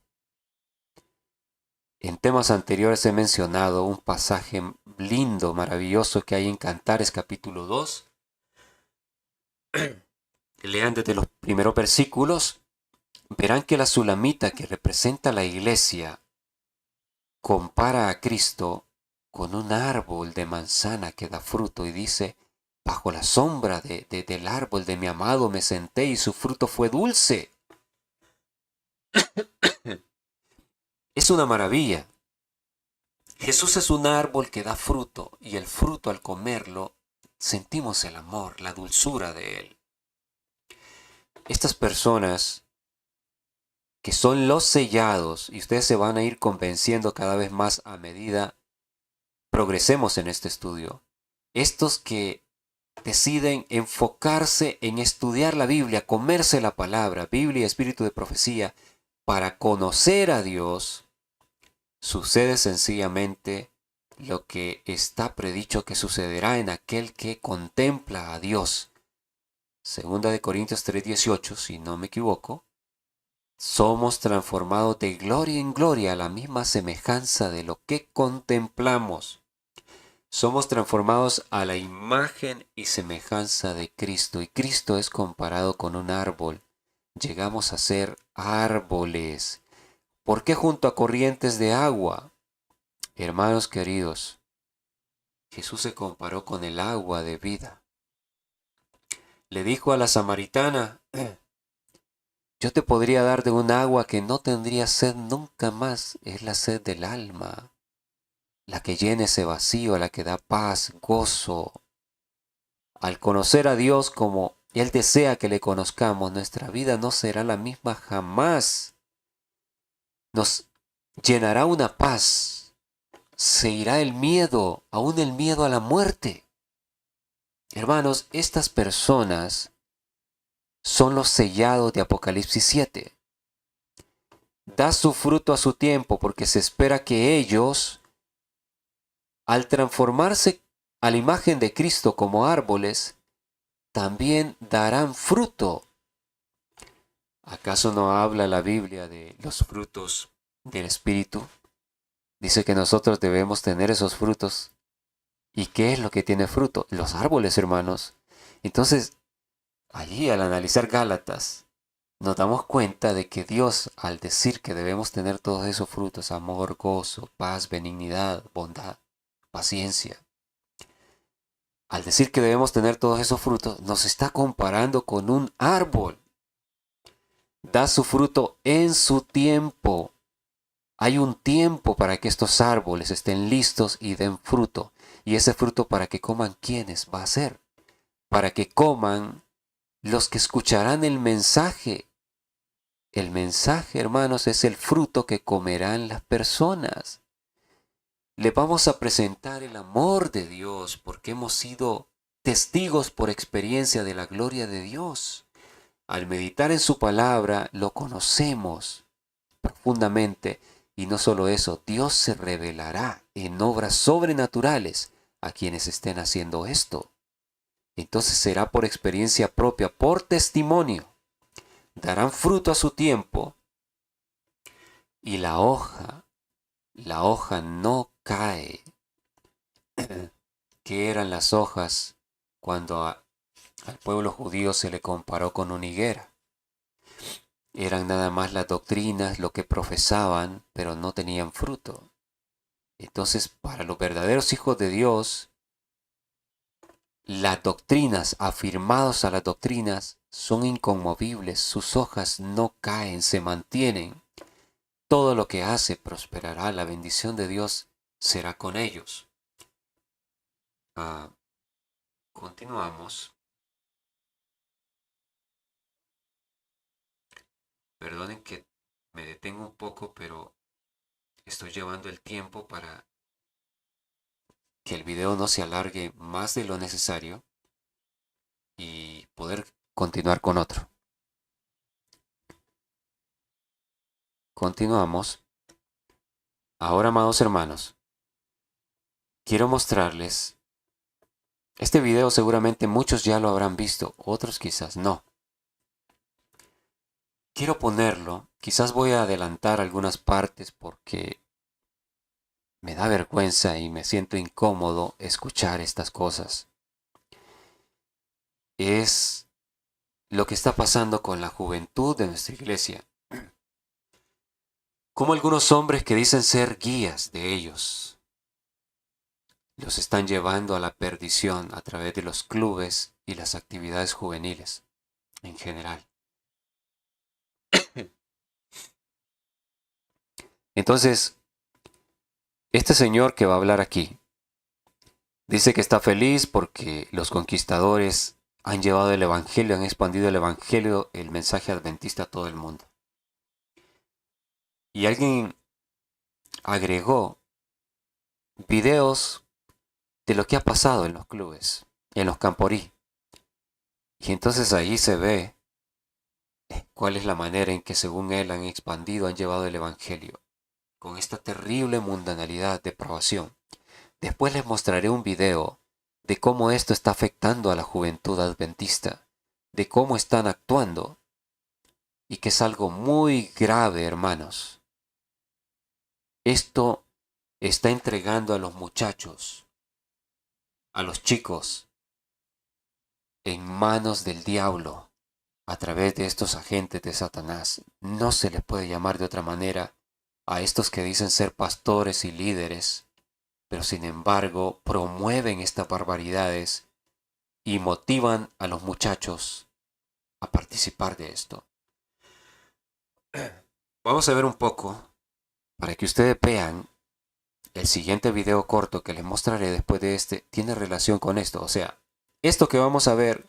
En temas anteriores he mencionado un pasaje lindo, maravilloso que hay en Cantares capítulo 2. Lean desde los primeros versículos. Verán que la sulamita, que representa la iglesia, compara a Cristo con un árbol de manzana que da fruto y dice: bajo la sombra del árbol de mi amado me senté y su fruto fue dulce. Es una maravilla. Jesús es un árbol que da fruto y el fruto, al comerlo, sentimos el amor, la dulzura de él. Estas personas que son los sellados, y ustedes se van a ir convenciendo cada vez más a medida progresemos en este estudio, estos que deciden enfocarse en estudiar la Biblia, comerse la palabra, Biblia y espíritu de profecía, para conocer a Dios, sucede sencillamente lo que está predicho que sucederá en aquel que contempla a Dios. Segunda de Corintios 3:18, si no me equivoco. Somos transformados de gloria en gloria a la misma semejanza de lo que contemplamos. Somos transformados a la imagen y semejanza de Cristo. Y Cristo es comparado con un árbol. Llegamos a ser árboles. ¿Por qué junto a corrientes de agua? Hermanos queridos, Jesús se comparó con el agua de vida. Le dijo a la samaritana: yo te podría dar de un agua que no tendría sed nunca más. Es la sed del alma, la que llena ese vacío, la que da paz, gozo. Al conocer a Dios como Él desea que le conozcamos, nuestra vida no será la misma jamás. Nos llenará una paz se irá el miedo, aún el miedo a la muerte. Hermanos, estas personas son los sellados de Apocalipsis 7. Da su fruto a su tiempo porque se espera que ellos, al transformarse a la imagen de Cristo como árboles, también darán fruto. ¿Acaso no habla la Biblia de los frutos del Espíritu? Dice que nosotros debemos tener esos frutos. ¿Y qué es lo que tiene fruto? Los árboles, hermanos. Entonces, allí al analizar Gálatas, nos damos cuenta de que Dios, al decir que debemos tener todos esos frutos, amor, gozo, paz, benignidad, bondad, paciencia, al decir que debemos tener todos esos frutos, nos está comparando con un árbol. Da su fruto en su tiempo. Hay un tiempo para que estos árboles estén listos y den fruto. Y ese fruto para que coman, ¿quiénes va a ser? Para que coman los que escucharán el mensaje. El mensaje, hermanos, es el fruto que comerán las personas. Le vamos a presentar el amor de Dios porque hemos sido testigos por experiencia de la gloria de Dios. Al meditar en su palabra, lo conocemos profundamente. Y no solo eso, Dios se revelará en obras sobrenaturales a quienes estén haciendo esto. Entonces será por experiencia propia, por testimonio. Darán fruto a su tiempo y la hoja no cae. ¿Qué eran las hojas cuando al pueblo judío se le comparó con una higuera? Eran nada más las doctrinas, lo que profesaban, pero no tenían fruto. Entonces, para los verdaderos hijos de Dios, las doctrinas, afirmados a las doctrinas, son inconmovibles, sus hojas no caen, se mantienen. Todo lo que hace prosperará, la bendición de Dios será con ellos. Continuamos. Perdonen que me detengo un poco, pero estoy llevando el tiempo para que el video no se alargue más de lo necesario y poder continuar con otro. Continuamos. Ahora, amados hermanos, quiero mostrarles. Este video seguramente muchos ya lo habrán visto, otros quizás no. Quiero ponerlo, quizás voy a adelantar algunas partes porque me da vergüenza y me siento incómodo escuchar estas cosas. Es lo que está pasando con la juventud de nuestra iglesia. Como algunos hombres que dicen ser guías de ellos, los están llevando a la perdición a través de los clubes y las actividades juveniles en general. Entonces, este señor que va a hablar aquí dice que está feliz porque los conquistadores han llevado el evangelio, han expandido el evangelio, el mensaje adventista a todo el mundo. Y alguien agregó videos de lo que ha pasado en los clubes, en los camporí. Y entonces ahí se ve cuál es la manera en que según él han expandido, han llevado el evangelio, con esta terrible mundanalidad, depravación. Después les mostraré un video de cómo esto está afectando a la juventud adventista, de cómo están actuando, y que es algo muy grave, hermanos. Esto está entregando a los muchachos, a los chicos, en manos del diablo, a través de estos agentes de Satanás. No se les puede llamar de otra manera a estos que dicen ser pastores y líderes, pero sin embargo promueven estas barbaridades y motivan a los muchachos a participar de esto. Vamos a ver un poco para que ustedes vean. El siguiente video corto que les mostraré después de este tiene relación con esto. O sea, esto que vamos a ver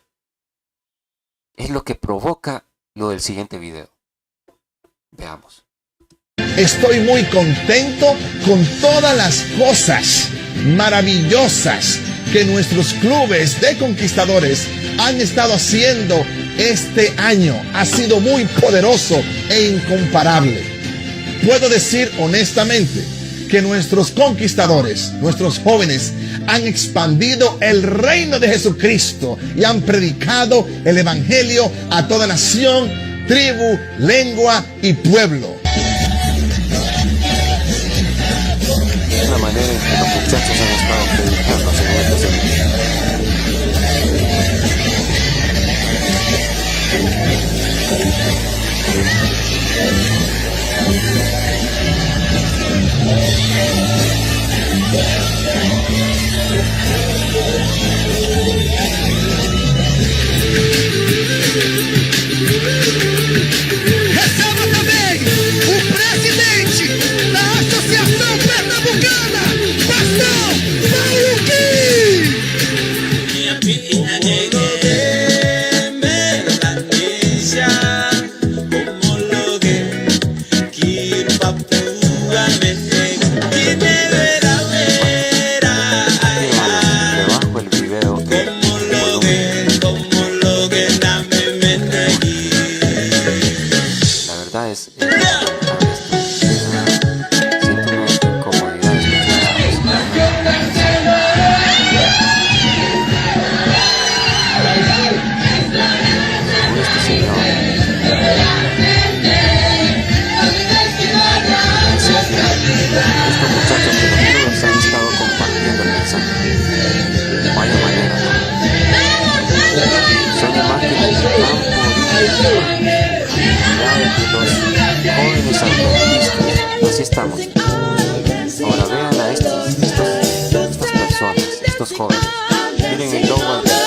es lo que provoca lo del siguiente video. Veamos. Estoy muy contento con todas las cosas maravillosas que nuestros clubes de conquistadores han estado haciendo este año. Ha sido muy poderoso e incomparable. Puedo decir honestamente que nuestros conquistadores, nuestros jóvenes, han expandido el reino de Jesucristo y han predicado el evangelio a toda nación, tribu, lengua y pueblo. La manera en que los muchachos han estado predicando según estos eventos. Receba também o presidente da Associação Pernambucana, Pastor Paulo Gui. Debajo el video, la verdad es siento una incomodidad este señor. Estos muchachos que los clubes han estado compartiendo el mensaje. Vaya manera, ¿no? Son imágenes de campo de los jóvenes adventistas. Así estamos. Ahora vean a estas personas, estos jóvenes. Miren el logo adventista.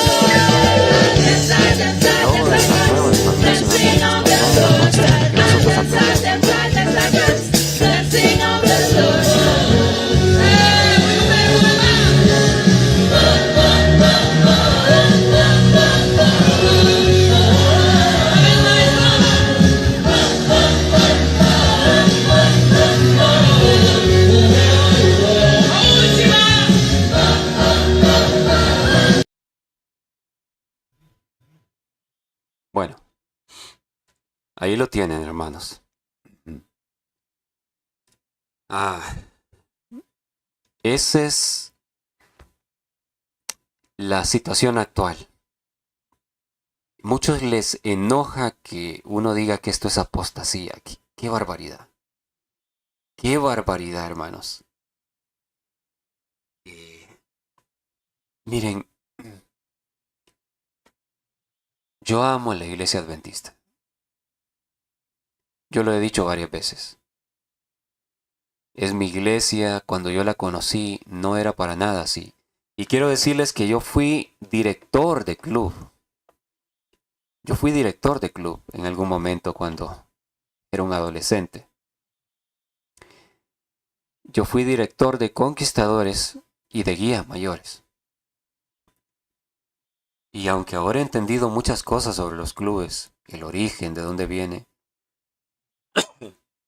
El logo de esta nueva denominación adventista, no de la nuestra, que nosotros aprendemos. Bueno, ahí lo tienen, hermanos. Esa es la situación actual. Muchos les enoja que uno diga que esto es apostasía. ¡Qué barbaridad! ¡Qué barbaridad, hermanos! Miren, yo amo la iglesia adventista. Yo lo he dicho varias veces. Es mi iglesia, cuando yo la conocí no era para nada así. Y quiero decirles que yo fui director de club. Yo fui director de club en algún momento cuando era un adolescente. Yo fui director de conquistadores y de guías mayores. Y aunque ahora he entendido muchas cosas sobre los clubes, el origen, de dónde viene,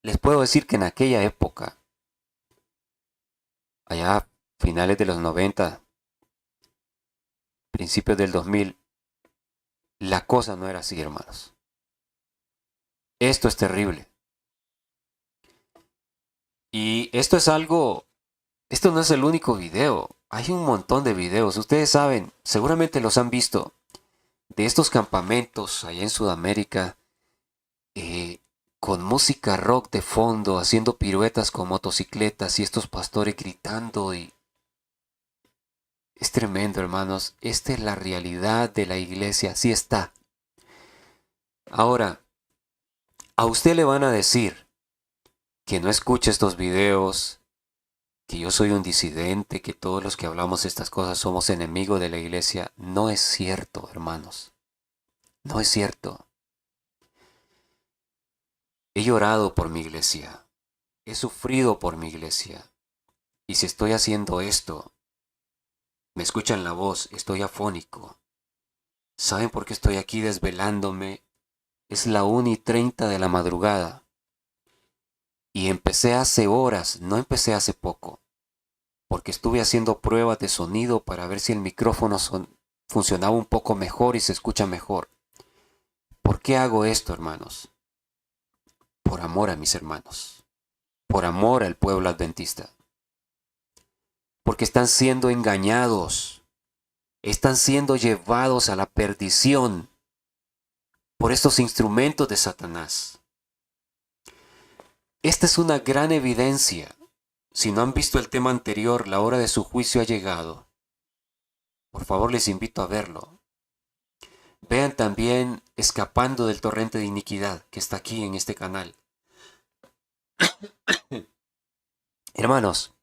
les puedo decir que en aquella época, allá a finales de los 90, principios del 2000, la cosa no era así, hermanos. Esto es terrible. Y esto es algo, esto no es el único video. Hay un montón de videos. Ustedes saben, seguramente los han visto, de estos campamentos allá en Sudamérica, con música rock de fondo, haciendo piruetas con motocicletas y estos pastores gritando. Y es tremendo, hermanos. Esta es la realidad de la iglesia. Así está. Ahora, a usted le van a decir que no escuche estos videos, que yo soy un disidente, que todos los que hablamos estas cosas somos enemigos de la iglesia. No es cierto, hermanos. No es cierto. He llorado por mi iglesia. He sufrido por mi iglesia. Y si estoy haciendo esto, me escuchan la voz, estoy afónico. ¿Saben por qué estoy aquí desvelándome? Es la 1:30 de la madrugada. Y empecé hace horas, no empecé hace poco, porque estuve haciendo pruebas de sonido para ver si el micrófono funcionaba un poco mejor y se escucha mejor. ¿Por qué hago esto, hermanos? Por amor a mis hermanos, por amor al pueblo adventista, porque están siendo engañados, están siendo llevados a la perdición por estos instrumentos de Satanás. Esta es una gran evidencia. Si no han visto el tema anterior, la hora de su juicio ha llegado. Por favor, les invito a verlo. Vean también Escapando del torrente de iniquidad, que está aquí en este canal. Hermanos,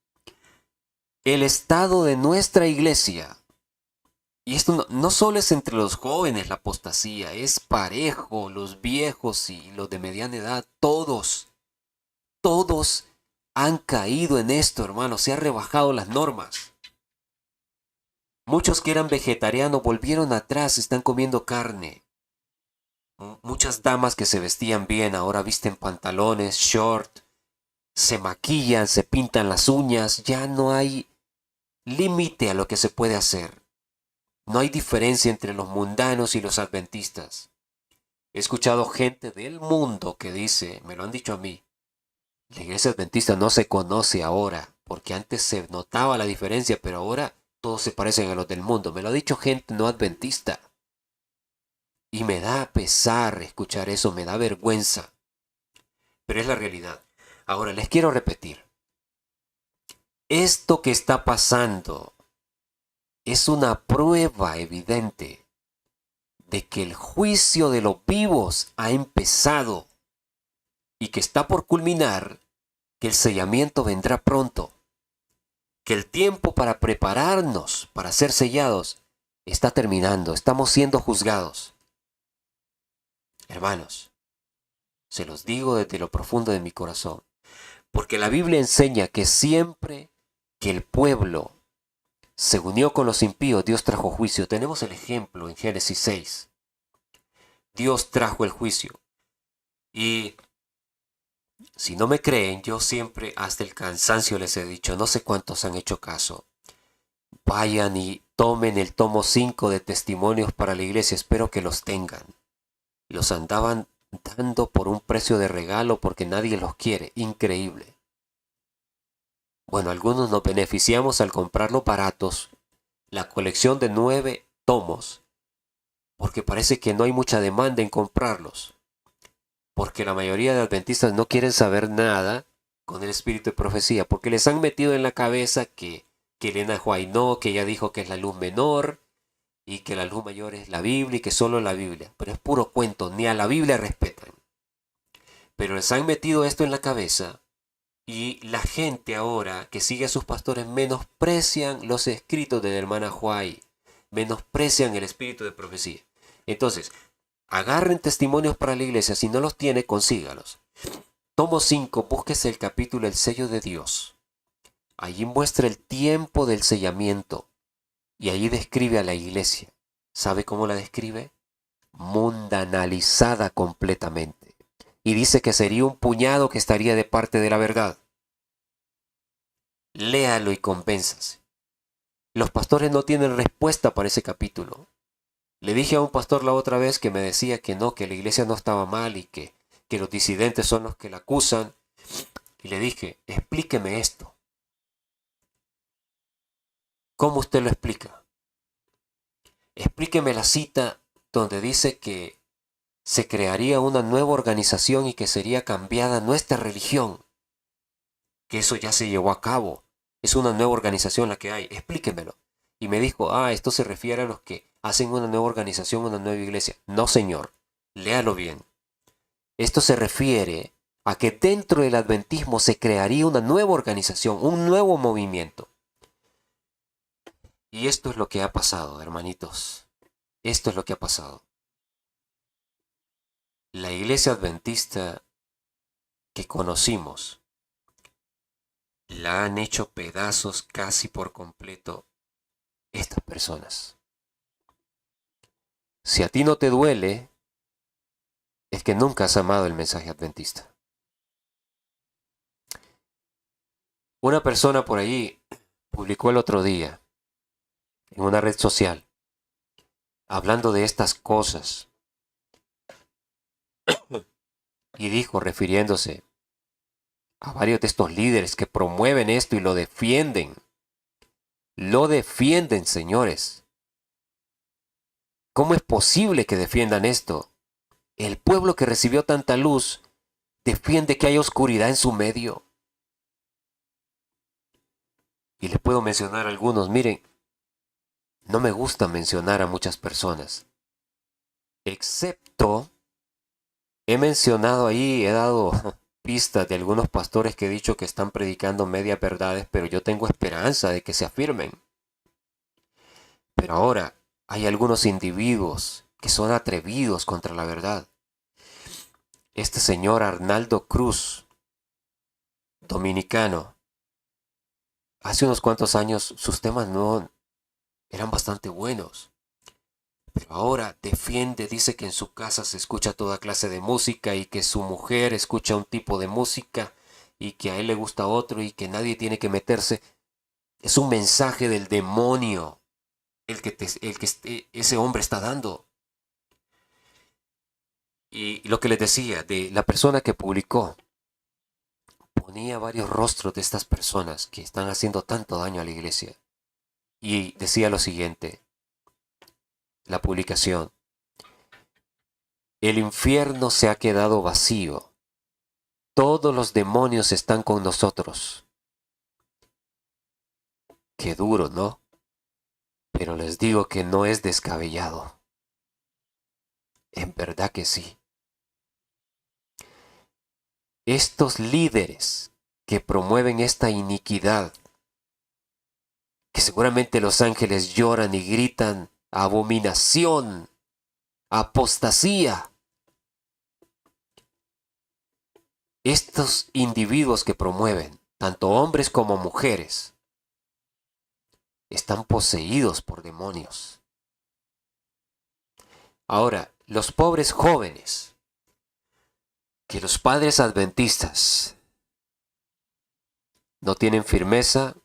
el estado de nuestra iglesia, y esto no solo es entre los jóvenes la apostasía, es parejo, los viejos y los de mediana edad, todos han caído en esto, hermanos, se han rebajado las normas. Muchos que eran vegetarianos volvieron atrás, están comiendo carne. Muchas damas que se vestían bien ahora visten pantalones, short, se maquillan, se pintan las uñas, ya no hay límite a lo que se puede hacer. No hay diferencia entre los mundanos y los adventistas. He escuchado gente del mundo que dice, me lo han dicho a mí, la iglesia adventista no se conoce ahora, porque antes se notaba la diferencia, pero ahora todos se parecen a los del mundo. Me lo ha dicho gente no adventista. Y me da pesar escuchar eso, me da vergüenza. Pero es la realidad. Ahora les quiero repetir. Esto que está pasando es una prueba evidente de que el juicio de los vivos ha empezado y que está por culminar, que el sellamiento vendrá pronto, que el tiempo para prepararnos para ser sellados está terminando, estamos siendo juzgados. Hermanos, se los digo desde lo profundo de mi corazón, porque la Biblia enseña que siempre que el pueblo se unió con los impíos, Dios trajo juicio. Tenemos el ejemplo en Génesis 6. Dios trajo el juicio. Y si no me creen, yo siempre hasta el cansancio les he dicho, no sé cuántos han hecho caso. Vayan y tomen el tomo 5 de testimonios para la iglesia, espero que los tengan. Los andaban dando por un precio de regalo porque nadie los quiere, increíble. Bueno, algunos nos beneficiamos al comprarlos baratos, la colección de 9 tomos, porque parece que no hay mucha demanda en comprarlos. Porque la mayoría de adventistas no quieren saber nada con el espíritu de profecía, porque les han metido en la cabeza que Elena White no, que ella dijo que es la luz menor, y que la luz mayor es la Biblia, y que solo la Biblia. Pero es puro cuento, ni a la Biblia respetan. Pero les han metido esto en la cabeza, y la gente ahora que sigue a sus pastores menosprecian los escritos de la hermana White, menosprecian el espíritu de profecía. Entonces, agarren testimonios para la iglesia, si no los tiene, consígalos. Tomo 5, búsquese el capítulo El sello de Dios. Allí muestra el tiempo del sellamiento y allí describe a la iglesia. ¿Sabe cómo la describe? Mundanalizada completamente. Y dice que sería un puñado que estaría de parte de la verdad. Léalo y convénzase. Los pastores no tienen respuesta para ese capítulo. Le dije a un pastor la otra vez que me decía que no, que la iglesia no estaba mal y que los disidentes son los que la acusan. Y le dije, explíqueme esto. ¿Cómo usted lo explica? Explíqueme la cita donde dice que se crearía una nueva organización y que sería cambiada nuestra religión. Que eso ya se llevó a cabo. Es una nueva organización la que hay. Explíquemelo. Y me dijo, esto se refiere a los que hacen una nueva organización, una nueva iglesia. No, señor. Léalo bien. Esto se refiere a que dentro del adventismo se crearía una nueva organización, un nuevo movimiento. Y esto es lo que ha pasado, hermanitos. Esto es lo que ha pasado. La iglesia adventista que conocimos la han hecho pedazos casi por completo estas personas. Si a ti no te duele, es que nunca has amado el mensaje adventista. Una persona por ahí publicó el otro día en una red social hablando de estas cosas y dijo, refiriéndose a varios de estos líderes que promueven esto y lo defienden. Lo defienden, señores. ¿Cómo es posible que defiendan esto? El pueblo que recibió tanta luz defiende que hay oscuridad en su medio. Y les puedo mencionar algunos. Miren, no me gusta mencionar a muchas personas. Excepto, he mencionado ahí, he dado pistas de algunos pastores que he dicho que están predicando medias verdades, pero yo tengo esperanza de que se afirmen. Pero ahora hay algunos individuos que son atrevidos contra la verdad. Este señor Arnaldo Cruz, dominicano, hace unos cuantos años sus temas no eran bastante buenos. Pero ahora defiende, dice que en su casa se escucha toda clase de música y que su mujer escucha un tipo de música y que a él le gusta otro y que nadie tiene que meterse. Es un mensaje del demonio ese hombre está dando. Y lo que les decía, de la persona que publicó, ponía varios rostros de estas personas que están haciendo tanto daño a la iglesia. Y decía lo siguiente, la publicación: el infierno se ha quedado vacío. Todos los demonios están con nosotros. Qué duro, ¿no? Pero les digo que no es descabellado. En verdad que sí. Estos líderes que promueven esta iniquidad, que seguramente los ángeles lloran y gritan: abominación, apostasía. Estos individuos que promueven, tanto hombres como mujeres, están poseídos por demonios. Ahora, los pobres jóvenes, que los padres adventistas no tienen firmeza,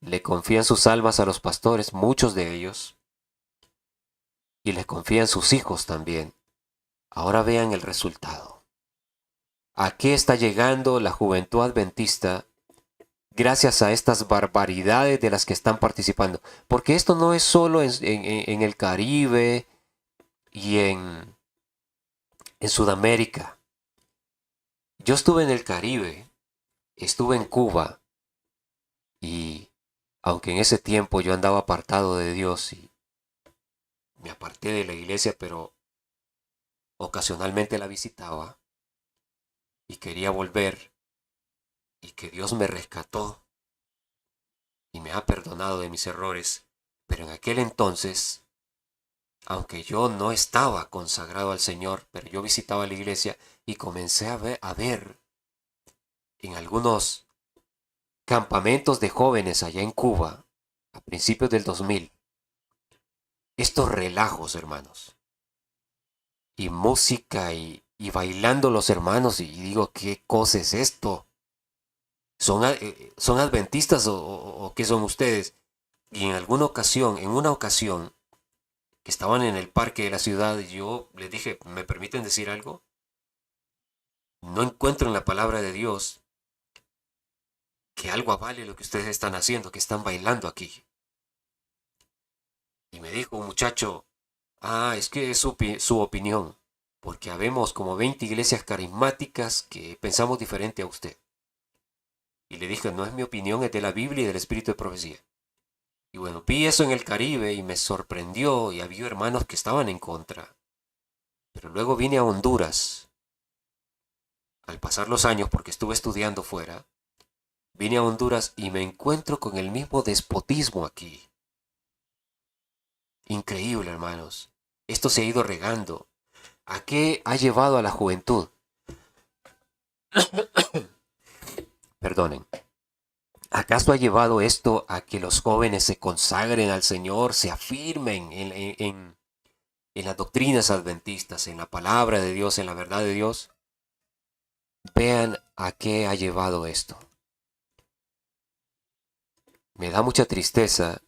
le confían sus almas a los pastores, muchos de ellos, y les confían sus hijos también. Ahora vean el resultado. ¿A qué está llegando la juventud adventista gracias a estas barbaridades de las que están participando? Porque esto no es solo en el Caribe y en Sudamérica. Yo estuve en el Caribe, estuve en Cuba, y aunque en ese tiempo yo andaba apartado de Dios y me aparté de la iglesia, pero ocasionalmente la visitaba y quería volver, y que Dios me rescató y me ha perdonado de mis errores. Pero en aquel entonces, aunque yo no estaba consagrado al Señor, pero yo visitaba la iglesia y comencé a ver en algunos campamentos de jóvenes allá en Cuba, a principios del 2000, estos relajos, hermanos, y música y bailando los hermanos, y digo, ¿qué cosa es esto? ¿Son adventistas o qué son ustedes? Y en una ocasión, que estaban en el parque de la ciudad, yo les dije, ¿me permiten decir algo? No encuentro en la palabra de Dios que algo avale lo que ustedes están haciendo, que están bailando aquí. Y me dijo un muchacho, es que es su opinión, porque habemos como 20 iglesias carismáticas que pensamos diferente a usted. Y le dije, no es mi opinión, es de la Biblia y del Espíritu de Profecía. Y bueno, vi eso en el Caribe y me sorprendió, y había hermanos que estaban en contra. Pero luego vine a Honduras. Al pasar los años, porque estuve estudiando fuera, vine a Honduras y me encuentro con el mismo despotismo aquí. Increíble, hermanos. Esto se ha ido regando. ¿A qué ha llevado a la juventud? Perdonen. ¿Acaso ha llevado esto a que los jóvenes se consagren al Señor, se afirmen en las doctrinas adventistas, en la palabra de Dios, en la verdad de Dios? Vean a qué ha llevado esto. me da mucha tristeza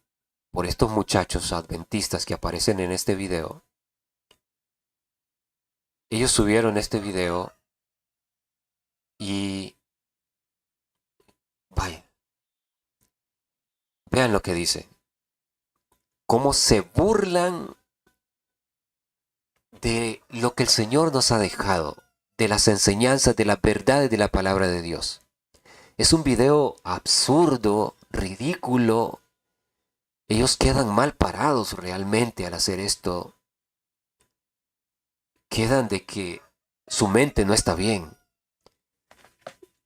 por estos muchachos adventistas que aparecen en este video. Ellos subieron este video y vaya, vean lo que dice. Cómo se burlan de lo que el Señor nos ha dejado, de las enseñanzas, de las verdades de la palabra de Dios. Es un video absurdo, ridículo. Ellos quedan mal parados realmente al hacer esto. Quedan de que su mente no está bien.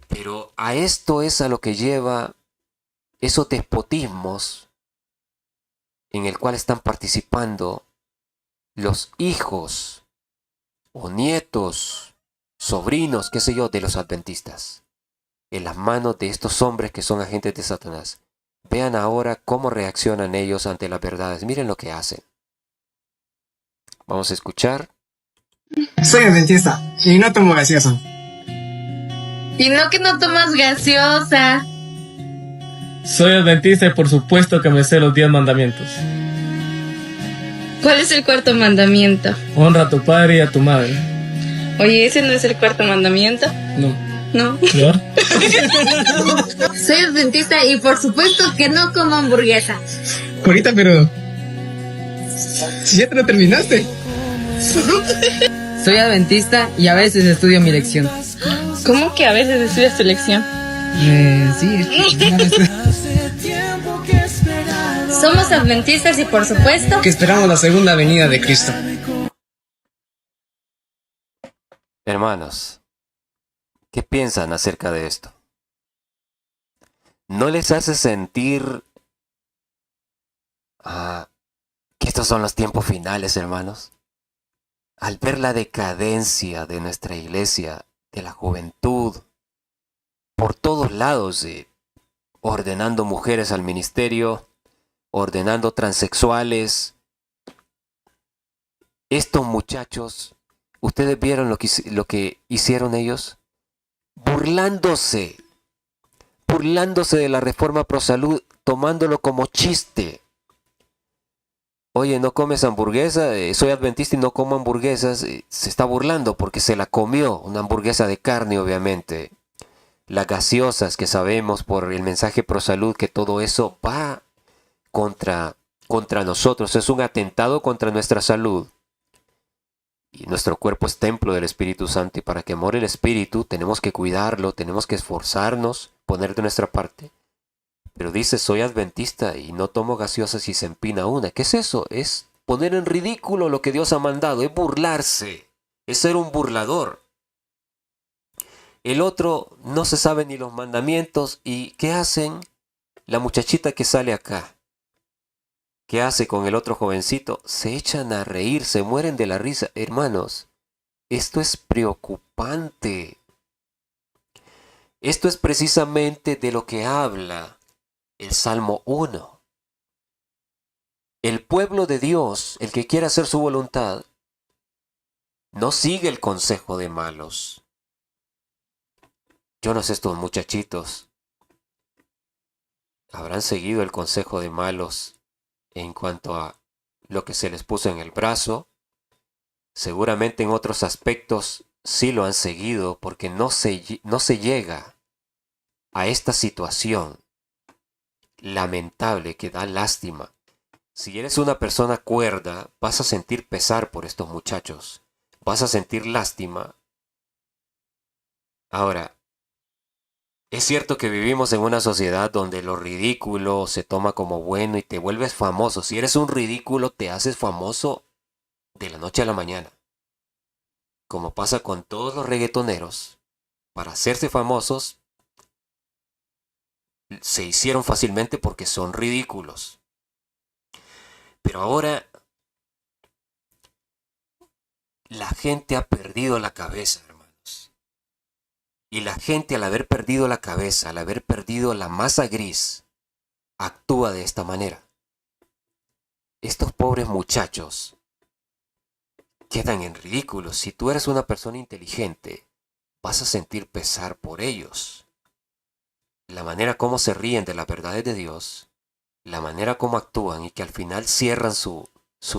Pero a esto es a lo que lleva esos despotismos en el cual están participando los hijos o nietos, sobrinos, qué sé yo, de los adventistas, en las manos de estos hombres que son agentes de Satanás. Vean ahora cómo reaccionan ellos ante las verdades. Miren lo que hacen. Vamos a escuchar. Soy adventista y no tomo gaseosa. Y no que no tomas gaseosa. Soy adventista y por supuesto que me sé los 10 mandamientos. ¿Cuál es el cuarto mandamiento? Honra a tu padre y a tu madre. Oye, ¿ese no es el cuarto mandamiento? No. No. ¿Peor? Soy adventista y por supuesto que no como hamburguesa. Corita, pero... si ya te lo terminaste. Soy adventista y a veces estudio mi lección. ¿Cómo que a veces estudias tu lección? Sí. Somos adventistas y por supuesto Que esperamos la segunda venida de Cristo. Hermanos, ¿qué piensan acerca de esto? ¿No les hace sentir que estos son los tiempos finales, hermanos? Al ver la decadencia de nuestra iglesia, de la juventud, por todos lados, ordenando mujeres al ministerio, ordenando transexuales. Estos muchachos, ¿ustedes vieron lo que hicieron ellos? Burlándose de la reforma pro salud, tomándolo como chiste. Oye, ¿no comes hamburguesa? Soy adventista y no como hamburguesas. Se está burlando porque se la comió, una hamburguesa de carne, obviamente. Las gaseosas, que sabemos por el mensaje pro salud que todo eso va contra nosotros, es un atentado contra nuestra salud. Y nuestro cuerpo es templo del Espíritu Santo, y para que more el Espíritu tenemos que cuidarlo, tenemos que esforzarnos, poner de nuestra parte. Pero dice, soy adventista y no tomo gaseosas y se empina una. ¿Qué es eso? Es poner en ridículo lo que Dios ha mandado, es burlarse, es ser un burlador. El otro no se sabe ni los mandamientos. ¿Y qué hacen? La muchachita que sale acá, ¿qué hace con el otro jovencito? Se echan a reír, se mueren de la risa. Hermanos, esto es preocupante. Esto es precisamente de lo que habla el Salmo 1. El pueblo de Dios, el que quiere hacer su voluntad, no sigue el consejo de malos. Yo no sé, estos muchachitos habrán seguido el consejo de malos en cuanto a lo que se les puso en el brazo. Seguramente en otros aspectos sí lo han seguido, porque no se llega a esta situación lamentable que da lástima. Si eres una persona cuerda, vas a sentir pesar por estos muchachos, vas a sentir lástima. Ahora, es cierto que vivimos en una sociedad donde lo ridículo se toma como bueno y te vuelves famoso. Si eres un ridículo, te haces famoso de la noche a la mañana. Como pasa con todos los reggaetoneros, para hacerse famosos, se hicieron fácilmente porque son ridículos. Pero ahora la gente ha perdido la cabeza, hermanos. Y la gente, al haber perdido la cabeza, al haber perdido la masa gris, actúa de esta manera. Estos pobres muchachos quedan en ridículo. Si tú eres una persona inteligente, vas a sentir pesar por ellos. La manera como se ríen de las verdades de Dios la manera como actúan y que al final cierran su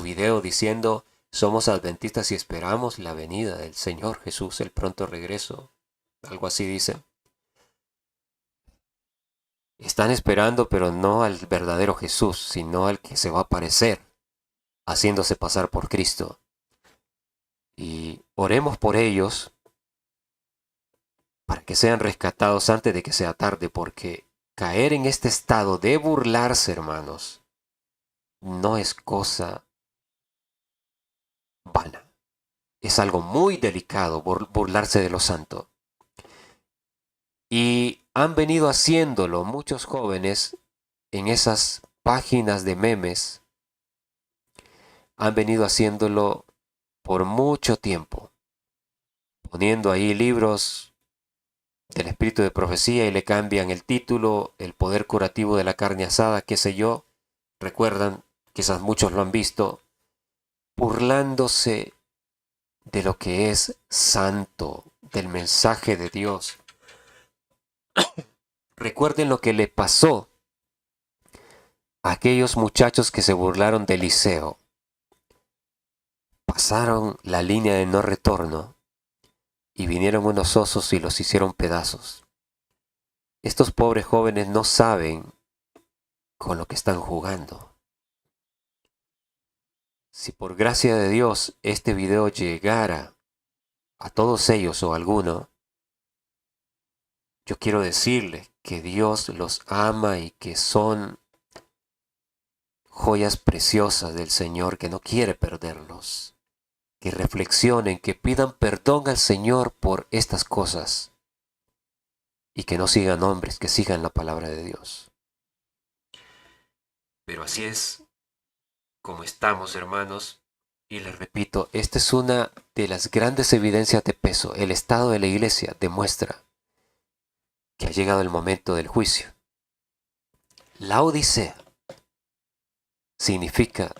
video diciendo somos adventistas y esperamos la venida del Señor Jesús, el pronto regreso, algo así dicen. Están esperando, pero no al verdadero Jesús, sino al que se va a aparecer, haciéndose pasar por Cristo. Y oremos por ellos para que sean rescatados antes de que sea tarde, porque caer en este estado de burlarse, hermanos, no es cosa vana. Es algo muy delicado burlarse de lo santo. Y han venido haciéndolo muchos jóvenes en esas páginas de memes. Han venido haciéndolo por mucho tiempo, poniendo ahí libros del espíritu de profecía y le cambian el título, el poder curativo de la carne asada, qué sé yo. Recuerdan, quizás muchos lo han visto, burlándose de lo que es santo, del mensaje de Dios. Recuerden lo que le pasó a aquellos muchachos que se burlaron de Eliseo. Pasaron la línea de no retorno y vinieron unos osos y los hicieron pedazos. Estos pobres jóvenes no saben con lo que están jugando. Si por gracia de Dios este video llegara a todos ellos o a alguno, yo quiero decirles que Dios los ama y que son joyas preciosas del Señor, que no quiere perderlos. Que reflexionen, que pidan perdón al Señor por estas cosas y que no sigan hombres, que sigan la palabra de Dios. Pero así es como estamos, hermanos, y les repito, esta es una de las grandes evidencias de peso. El estado de la iglesia demuestra que ha llegado el momento del juicio. La Odisea significa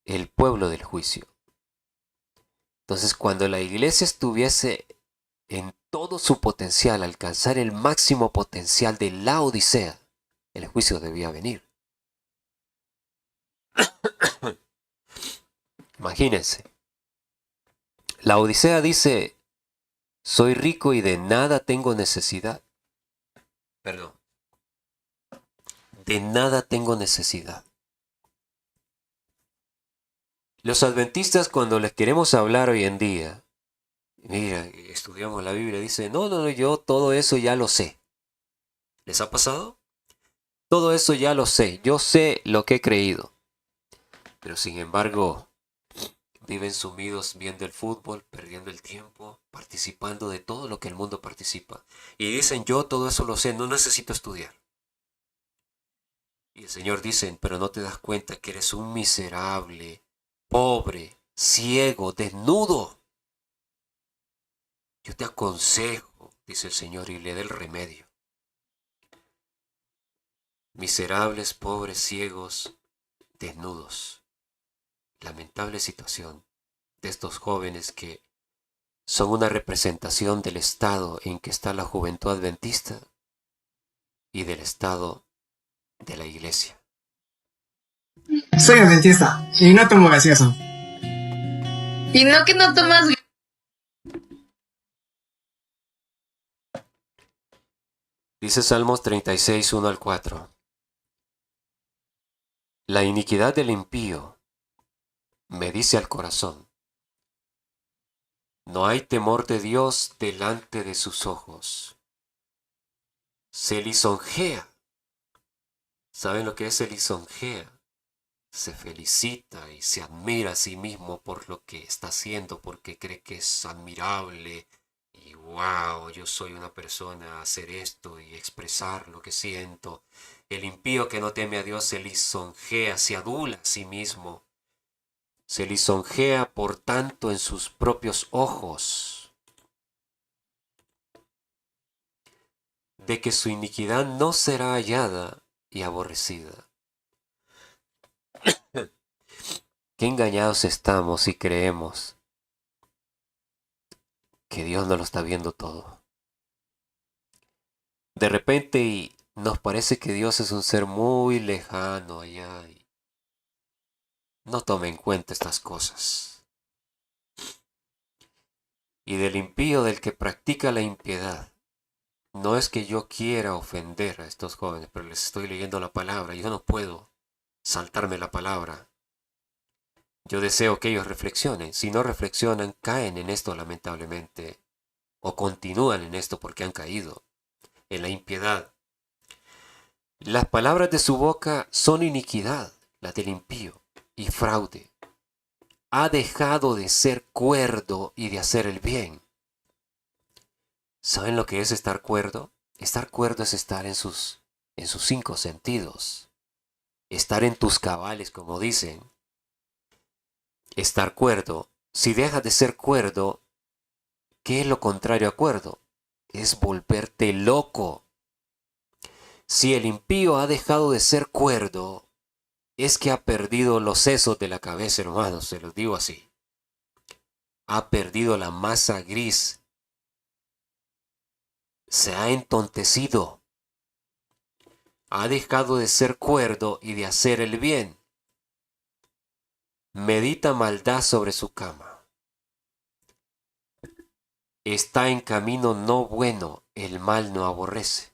el pueblo del juicio. Entonces, cuando la iglesia estuviese en todo su potencial, alcanzar el máximo potencial de la Odisea, el juicio debía venir. Imagínense. La Odisea dice, soy rico y de nada tengo necesidad. Perdón. De nada tengo necesidad. Los adventistas, cuando les queremos hablar hoy en día, mira, estudiamos la Biblia, dice, no, yo todo eso ya lo sé. ¿Les ha pasado? Todo eso ya lo sé, yo sé lo que he creído. Pero sin embargo, viven sumidos viendo el fútbol, perdiendo el tiempo, participando de todo lo que el mundo participa. Y dicen, yo todo eso lo sé, no necesito estudiar. Y el Señor dice, pero no te das cuenta que eres un miserable, pobre, ciego, desnudo. Yo te aconsejo, dice el Señor, y le da el remedio. Miserables, pobres, ciegos, desnudos. Lamentable situación de estos jóvenes que son una representación del estado en que está la juventud adventista y del estado de la iglesia. Soy adventista y no tomo gaseoso. Y no que no tomas. Dice Salmos 36, 1 al 4. La iniquidad del impío me dice al corazón, no hay temor de Dios delante de sus ojos. Se lisonjea. ¿Saben lo que es se lisonjea? Se felicita y se admira a sí mismo por lo que está haciendo, porque cree que es admirable y wow, yo soy una persona a hacer esto y expresar lo que siento. El impío que no teme a Dios se lisonjea, se adula a sí mismo. Se lisonjea por tanto en sus propios ojos, de que su iniquidad no será hallada y aborrecida. Qué engañados estamos si creemos que Dios no lo está viendo todo. De repente nos parece que Dios es un ser muy lejano allá y no toma en cuenta estas cosas. Y del impío, del que practica la impiedad. No es que yo quiera ofender a estos jóvenes, pero les estoy leyendo la palabra. Yo no puedo saltarme la palabra. Yo deseo que ellos reflexionen. Si no reflexionan, caen en esto lamentablemente. O continúan en esto porque han caído en la impiedad. Las palabras de su boca son iniquidad, la del impío, y fraude. Ha dejado de ser cuerdo y de hacer el bien. ¿Saben lo que es estar cuerdo? Estar cuerdo es estar en sus 5 sentidos. Estar en tus cabales, como dicen. Estar cuerdo. Si dejas de ser cuerdo, ¿qué es lo contrario a cuerdo? Es volverte loco. Si el impío ha dejado de ser cuerdo, es que ha perdido los sesos de la cabeza, hermanos, se los digo así. Ha perdido la masa gris. Se ha entontecido. Ha dejado de ser cuerdo y de hacer el bien. Medita maldad sobre su cama. Está en camino no bueno, el mal no aborrece.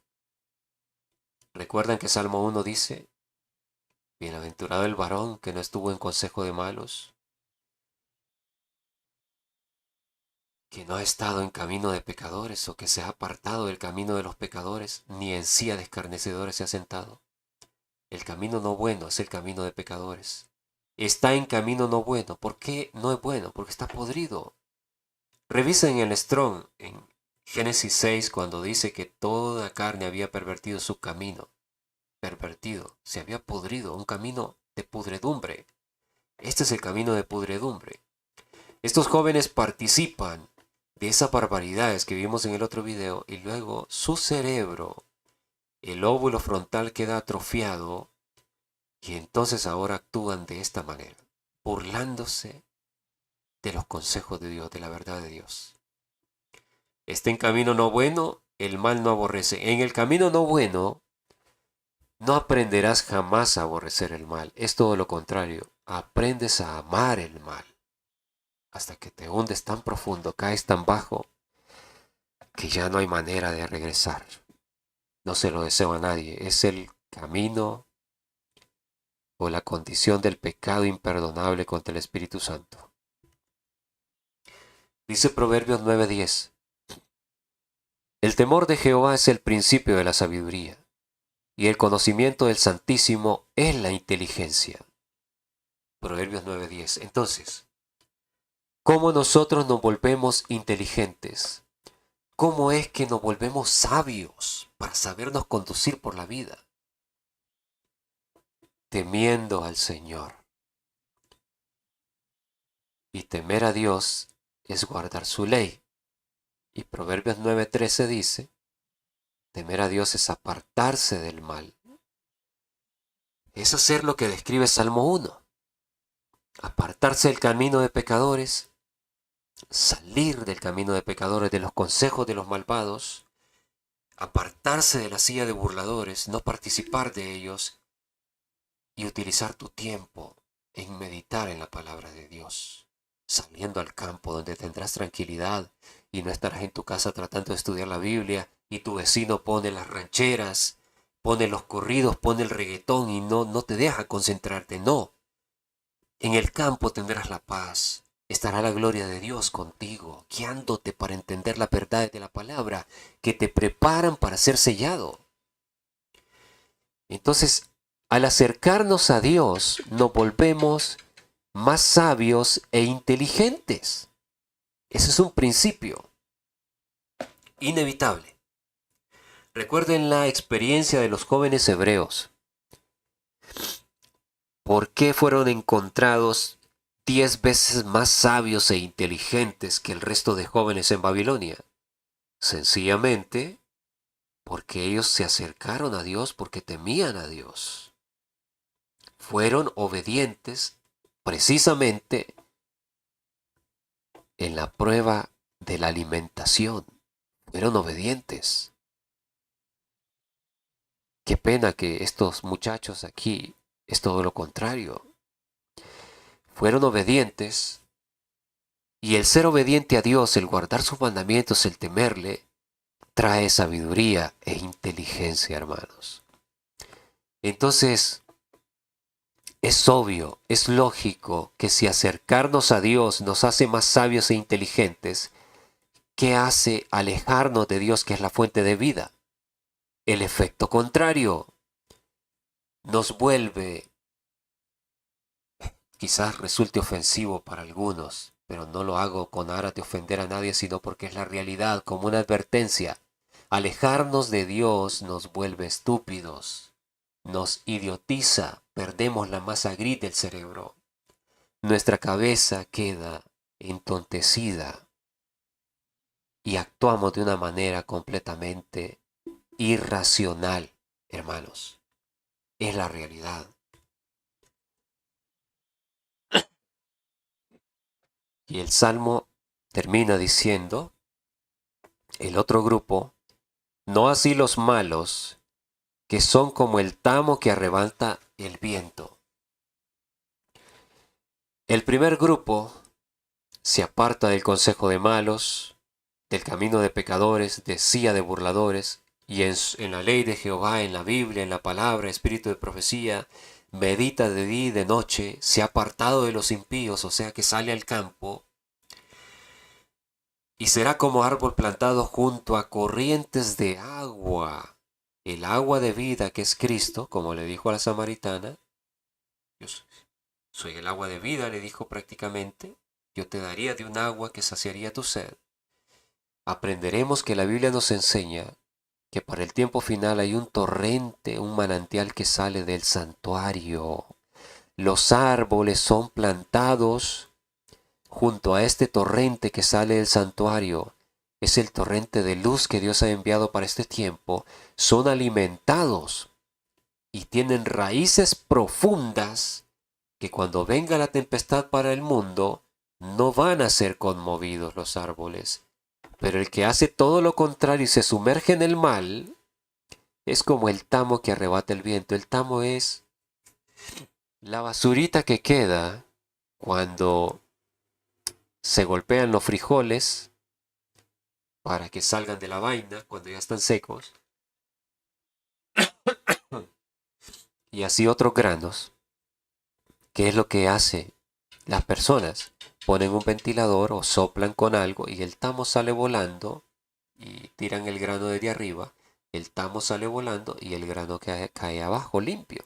¿Recuerdan que Salmo 1 dice: bienaventurado el varón que no estuvo en consejo de malos, que no ha estado en camino de pecadores, o que se ha apartado del camino de los pecadores, ni en silla de escarnecedores se ha sentado? El camino no bueno es el camino de pecadores. Está en camino no bueno. ¿Por qué no es bueno? Porque está podrido. Revisen el Strong en Génesis 6 cuando dice que toda carne había pervertido su camino. Pervertido, se había podrido, un camino de pudredumbre. Este es el camino de pudredumbre. Estos jóvenes participan de esas barbaridades que vimos en el otro video y luego su cerebro, el óvulo frontal, queda atrofiado y entonces ahora actúan de esta manera, burlándose de los consejos de Dios, de la verdad de Dios. Está en camino no bueno, el mal no aborrece. En el camino no bueno, no aprenderás jamás a aborrecer el mal. Es todo lo contrario. Aprendes a amar el mal. Hasta que te hundes tan profundo, caes tan bajo, que ya no hay manera de regresar. No se lo deseo a nadie. Es el camino o la condición del pecado imperdonable contra el Espíritu Santo. Dice Proverbios 9:10. El temor de Jehová es el principio de la sabiduría, y el conocimiento del Santísimo es la inteligencia. Proverbios 9:10. Entonces, ¿cómo nosotros nos volvemos inteligentes? ¿Cómo es que nos volvemos sabios para sabernos conducir por la vida? Temiendo al Señor. Y temer a Dios es guardar su ley. Y Proverbios 9:13 dice: temer a Dios es apartarse del mal. Es hacer lo que describe Salmo 1. Apartarse del camino de pecadores, salir del camino de pecadores, de los consejos de los malvados, apartarse de la silla de burladores, no participar de ellos y utilizar tu tiempo en meditar en la palabra de Dios, saliendo al campo donde tendrás tranquilidad y no estarás en tu casa tratando de estudiar la Biblia y tu vecino pone las rancheras, pone los corridos, pone el reggaetón y no te deja concentrarte. No, en el campo tendrás la paz, estará la gloria de Dios contigo, guiándote para entender la verdad de la palabra, que te preparan para ser sellado. Entonces, al acercarnos a Dios, nos volvemos más sabios e inteligentes. Ese es un principio inevitable. Recuerden la experiencia de los jóvenes hebreos. ¿Por qué fueron encontrados 10 veces más sabios e inteligentes que el resto de jóvenes en Babilonia? Sencillamente porque ellos se acercaron a Dios porque temían a Dios. Fueron obedientes precisamente en la prueba de la alimentación. Fueron obedientes. Qué pena que estos muchachos aquí es todo lo contrario. Fueron obedientes, y el ser obediente a Dios, el guardar sus mandamientos, el temerle, trae sabiduría e inteligencia, hermanos. Entonces, es obvio, es lógico que si acercarnos a Dios nos hace más sabios e inteligentes, ¿qué hace alejarnos de Dios, que es la fuente de vida? El efecto contrario. Nos vuelve, quizás resulte ofensivo para algunos, pero no lo hago con aras de ofender a nadie, sino porque es la realidad, como una advertencia. Alejarnos de Dios nos vuelve estúpidos, nos idiotiza, perdemos la masa gris del cerebro. Nuestra cabeza queda entontecida y actuamos de una manera completamente irracional, hermanos. Es la realidad. Y el Salmo termina diciendo, el otro grupo, no así los malos, que son como el tamo que arrebata el viento. El primer grupo se aparta del consejo de malos, del camino de pecadores, de silla de burladores, y en la ley de Jehová, en la Biblia, en la palabra, espíritu de profecía, medita de día y de noche, se ha apartado de los impíos, o sea que sale al campo, y será como árbol plantado junto a corrientes de agua, el agua de vida que es Cristo, como le dijo a la samaritana. Yo soy el agua de vida, le dijo prácticamente, yo te daría de un agua que saciaría tu sed. Aprenderemos que la Biblia nos enseña que para el tiempo final hay un torrente, un manantial que sale del santuario. Los árboles son plantados junto a este torrente que sale del santuario. Es el torrente de luz que Dios ha enviado para este tiempo. Son alimentados y tienen raíces profundas que cuando venga la tempestad para el mundo no van a ser conmovidos los árboles. Pero el que hace todo lo contrario y se sumerge en el mal es como el tamo que arrebata el viento. El tamo es la basurita que queda cuando se golpean los frijoles para que salgan de la vaina cuando ya están secos. Y así otros granos. ¿Qué es lo que hace las personas? Ponen un ventilador o soplan con algo y el tamo sale volando y tiran el grano desde arriba. El tamo sale volando y el grano cae abajo limpio.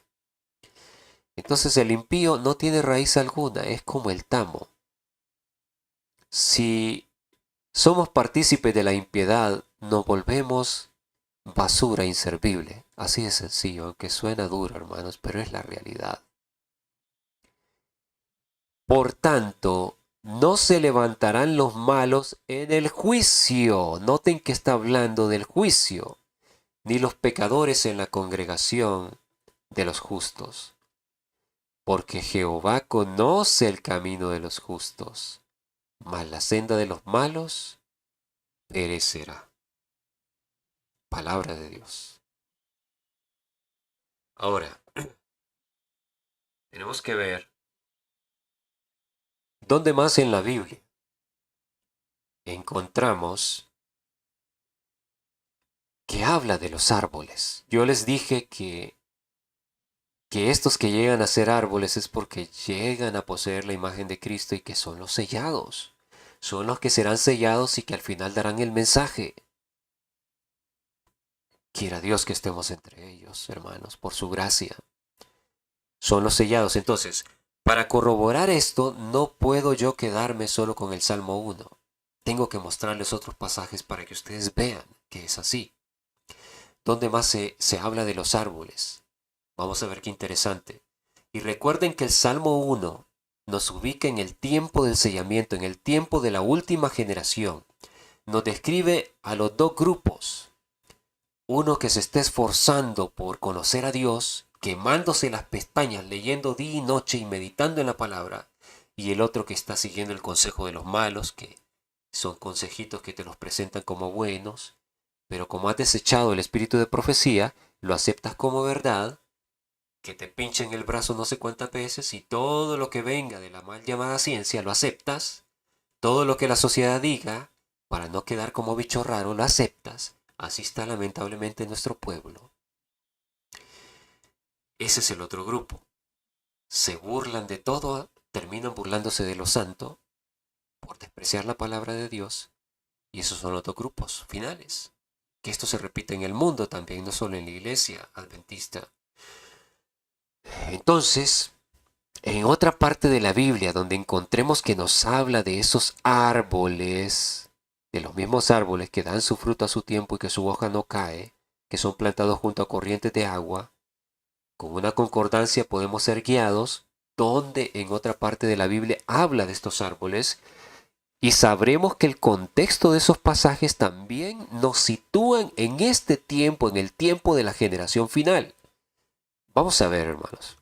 Entonces el impío no tiene raíz alguna, es como el tamo. Si somos partícipes de la impiedad, nos volvemos basura inservible. Así de sencillo, aunque suena duro, hermanos, pero es la realidad. Por tanto, no se levantarán los malos en el juicio. Noten que está hablando del juicio, ni los pecadores en la congregación de los justos. Porque Jehová conoce el camino de los justos, mas la senda de los malos perecerá. Palabra de Dios. Ahora, tenemos que ver dónde más en la Biblia encontramos que habla de los árboles. Yo les dije que estos que llegan a ser árboles es porque llegan a poseer la imagen de Cristo y que son los sellados. Son los que serán sellados y que al final darán el mensaje. Quiera Dios que estemos entre ellos, hermanos, por su gracia. Son los sellados. Entonces, para corroborar esto, no puedo yo quedarme solo con el Salmo 1. Tengo que mostrarles otros pasajes para que ustedes vean que es así. ¿Dónde más se habla de los árboles? Vamos a ver qué interesante. Y recuerden que el Salmo 1 nos ubica en el tiempo del sellamiento, en el tiempo de la última generación. Nos describe a los dos grupos. Uno que se está esforzando por conocer a Dios, quemándose las pestañas, leyendo día y noche y meditando en la palabra. Y el otro que está siguiendo el consejo de los malos, que son consejitos que te los presentan como buenos. Pero como has desechado el espíritu de profecía, lo aceptas como verdad, que te pinchen el brazo no sé cuántas veces y todo lo que venga de la mal llamada ciencia lo aceptas, todo lo que la sociedad diga, para no quedar como bicho raro, lo aceptas. Así está lamentablemente nuestro pueblo. Ese es el otro grupo. Se burlan de todo, terminan burlándose de lo santo por despreciar la palabra de Dios. Y esos son otros grupos finales. Que esto se repite en el mundo también, no solo en la iglesia adventista. Entonces, en otra parte de la Biblia donde encontremos que nos habla de esos árboles, de los mismos árboles que dan su fruto a su tiempo y que su hoja no cae, que son plantados junto a corrientes de agua, con una concordancia podemos ser guiados donde en otra parte de la Biblia habla de estos árboles y sabremos que el contexto de esos pasajes también nos sitúan en este tiempo, en el tiempo de la generación final. Vamos a ver, hermanos.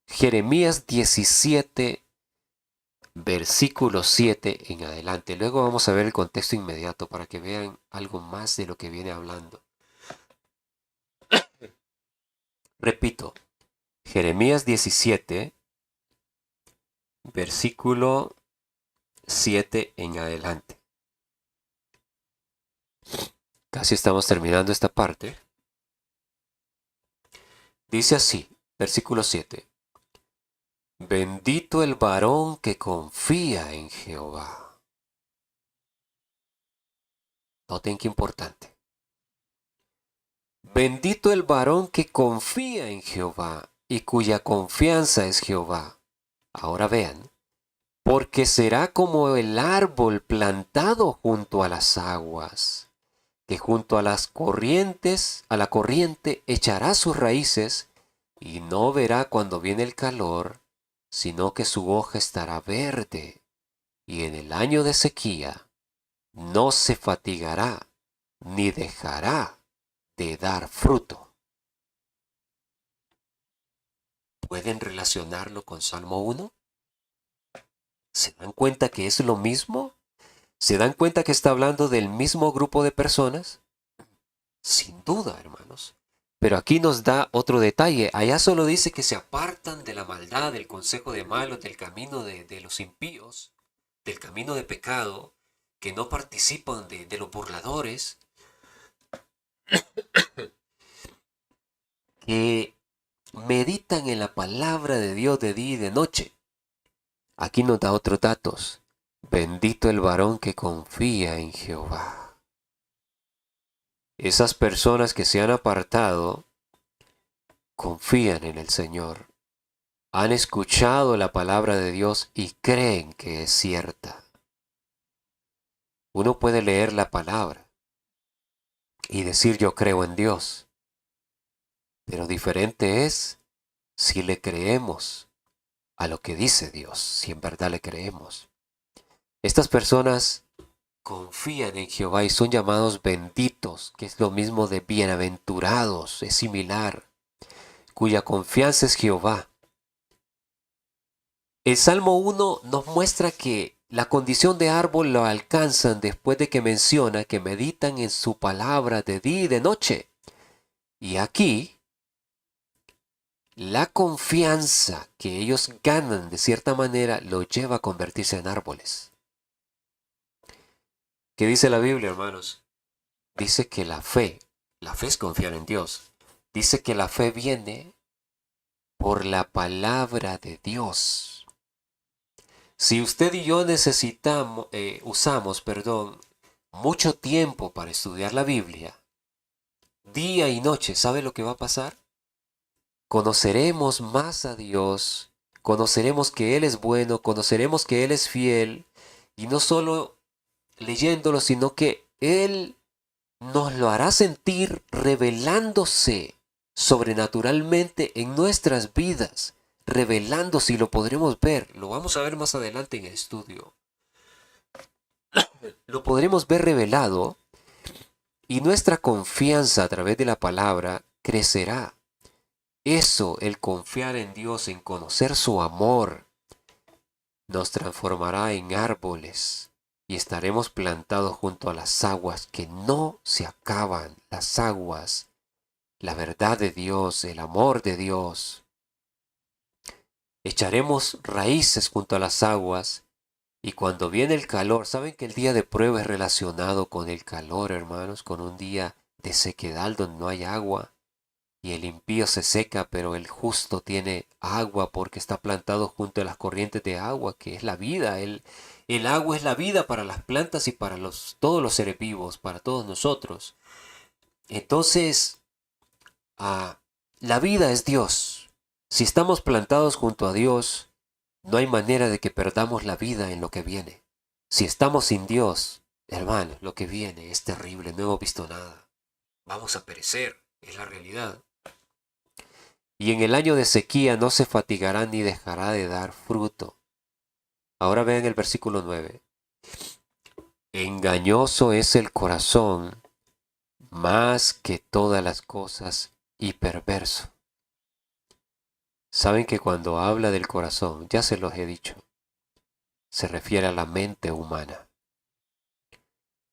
Jeremías 17, versículo 7 en adelante. Luego vamos a ver el contexto inmediato para que vean algo más de lo que viene hablando. Repito, Jeremías 17, versículo 7 en adelante. Casi estamos terminando esta parte. Dice así, versículo 7. Bendito el varón que confía en Jehová. Noten qué importante. Bendito el varón que confía en Jehová y cuya confianza es Jehová. Ahora vean, porque será como el árbol plantado junto a las aguas, que junto a las corrientes, a la corriente echará sus raíces y no verá cuando viene el calor, sino que su hoja estará verde, y en el año de sequía no se fatigará ni dejará de dar fruto. ¿Pueden relacionarlo con Salmo 1? ¿Se dan cuenta que es lo mismo? ¿Se dan cuenta que está hablando del mismo grupo de personas? Sin duda, hermanos. Pero aquí nos da otro detalle. Allá solo dice que se apartan de la maldad, del consejo de malos, del camino de los impíos, del camino de pecado, que no participan de los burladores, que meditan en la palabra de Dios de día y de noche. Aquí nos da otros datos. Bendito el varón que confía en Jehová. Esas personas que se han apartado confían en el Señor. Han escuchado la palabra de Dios y creen que es cierta. Uno puede leer la palabra y decir yo creo en Dios. Pero diferente es si le creemos a lo que dice Dios, si en verdad le creemos. Estas personas confían en Jehová y son llamados benditos, que es lo mismo de bienaventurados, es similar, cuya confianza es Jehová. El Salmo 1 nos muestra que la condición de árbol lo alcanzan después de que menciona que meditan en su palabra de día y de noche. Y aquí, la confianza que ellos ganan de cierta manera lo lleva a convertirse en árboles. ¿Qué dice la Biblia, hermanos? Dice que la fe es confiar en Dios. Dice que la fe viene por la palabra de Dios. Si usted y yo usamos mucho tiempo para estudiar la Biblia, día y noche, ¿sabe lo que va a pasar? Conoceremos más a Dios, conoceremos que Él es bueno, conoceremos que Él es fiel, y no solo leyéndolo, sino que Él nos lo hará sentir revelándose sobrenaturalmente en nuestras vidas, revelándose y lo podremos ver, lo vamos a ver más adelante en el estudio. Lo podremos ver revelado y nuestra confianza a través de la palabra crecerá. Eso, el confiar en Dios, en conocer su amor, nos transformará en árboles y estaremos plantados junto a las aguas que no se acaban, las aguas la verdad de Dios, el amor de Dios. Echaremos raíces junto a las aguas y cuando viene el calor, ¿saben que el día de prueba es relacionado con el calor, hermanos? Con un día de sequedad donde no hay agua y el impío se seca, pero el justo tiene agua porque está plantado junto a las corrientes de agua, que es la vida. El agua es la vida para las plantas y para todos los seres vivos, para todos nosotros. Entonces, la vida es Dios. Si estamos plantados junto a Dios, no hay manera de que perdamos la vida en lo que viene. Si estamos sin Dios, hermano, lo que viene es terrible, no hemos visto nada. Vamos a perecer, es la realidad. Y en el año de sequía no se fatigará ni dejará de dar fruto. Ahora vean el versículo 9. Engañoso es el corazón más que todas las cosas y perverso. Saben que cuando habla del corazón, ya se los he dicho, se refiere a la mente humana.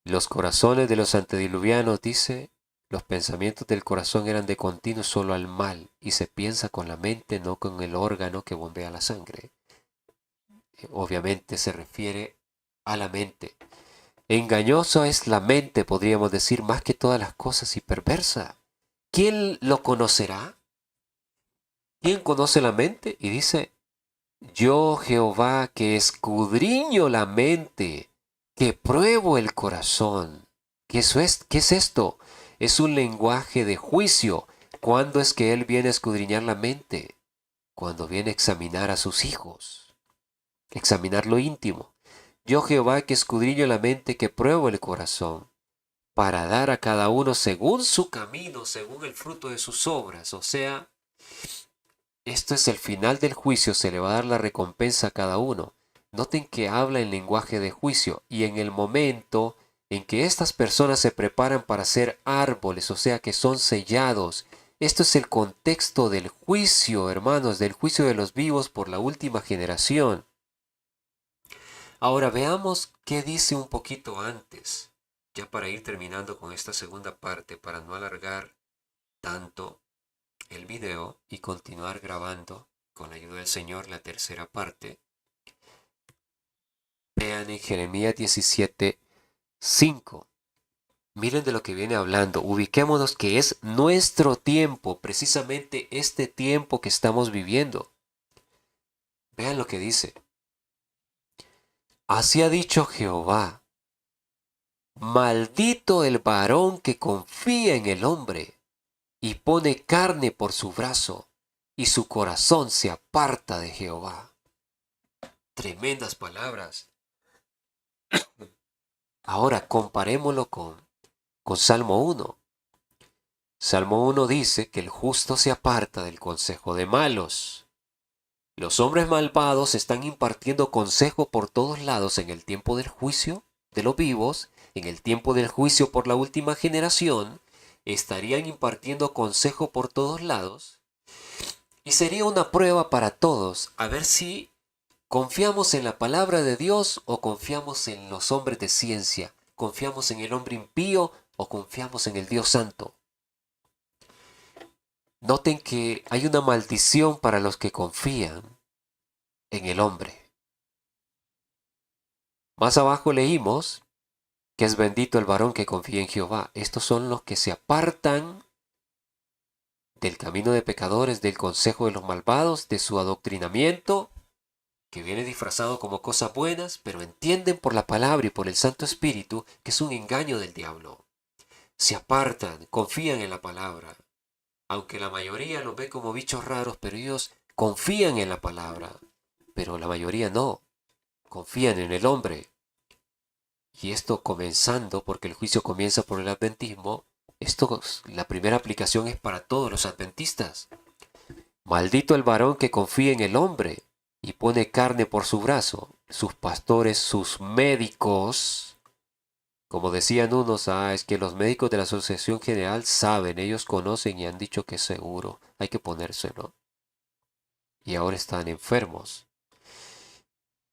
Los corazones de los antediluvianos, dice, los pensamientos del corazón eran de continuo solo al mal y se piensa con la mente, no con el órgano que bombea la sangre. Obviamente se refiere a la mente. Engañoso es la mente, podríamos decir, más que todas las cosas y perversa. ¿Quién lo conocerá? ¿Quién conoce la mente? Y dice, yo Jehová que escudriño la mente, que pruebo el corazón. ¿Qué es esto? Es un lenguaje de juicio. ¿Cuándo es que Él viene a escudriñar la mente? Cuando viene a examinar a sus hijos. Examinar lo íntimo. Yo Jehová que escudriño la mente, que pruebo el corazón, para dar a cada uno según su camino, según el fruto de sus obras. O sea, esto es el final del juicio, se le va a dar la recompensa a cada uno. Noten que habla en lenguaje de juicio y en el momento en que estas personas se preparan para ser árboles, o sea que son sellados. Esto es el contexto del juicio, hermanos, del juicio de los vivos por la última generación. Ahora veamos qué dice un poquito antes, ya para ir terminando con esta segunda parte, para no alargar tanto el video y continuar grabando con la ayuda del Señor la tercera parte. Vean en Jeremías 17:5. Miren de lo que viene hablando. Ubiquémonos que es nuestro tiempo, precisamente este tiempo que estamos viviendo. Vean lo que dice. Así ha dicho Jehová, maldito el varón que confía en el hombre y pone carne por su brazo, y su corazón se aparta de Jehová. Tremendas palabras. Ahora comparémoslo con Salmo 1. Salmo 1 dice que el justo se aparta del consejo de malos. Los hombres malvados están impartiendo consejo por todos lados en el tiempo del juicio de los vivos, en el tiempo del juicio por la última generación, estarían impartiendo consejo por todos lados y sería una prueba para todos a ver si confiamos en la palabra de Dios o confiamos en los hombres de ciencia, confiamos en el hombre impío o confiamos en el Dios santo. Noten que hay una maldición para los que confían en el hombre. Más abajo leímos que es bendito el varón que confía en Jehová. Estos son los que se apartan del camino de pecadores, del consejo de los malvados, de su adoctrinamiento, que viene disfrazado como cosas buenas, pero entienden por la palabra y por el Santo Espíritu que es un engaño del diablo. Se apartan, confían en la palabra. Aunque la mayoría los ve como bichos raros, pero ellos confían en la palabra. Pero la mayoría no. Confían en el hombre. Y esto comenzando, porque el juicio comienza por el adventismo, la primera aplicación es para todos los adventistas. Maldito el varón que confía en el hombre y pone carne por su brazo. Sus pastores, sus médicos. Como decían unos, es que los médicos de la Asociación General saben, ellos conocen y han dicho que es seguro, hay que ponérselo. Y ahora están enfermos.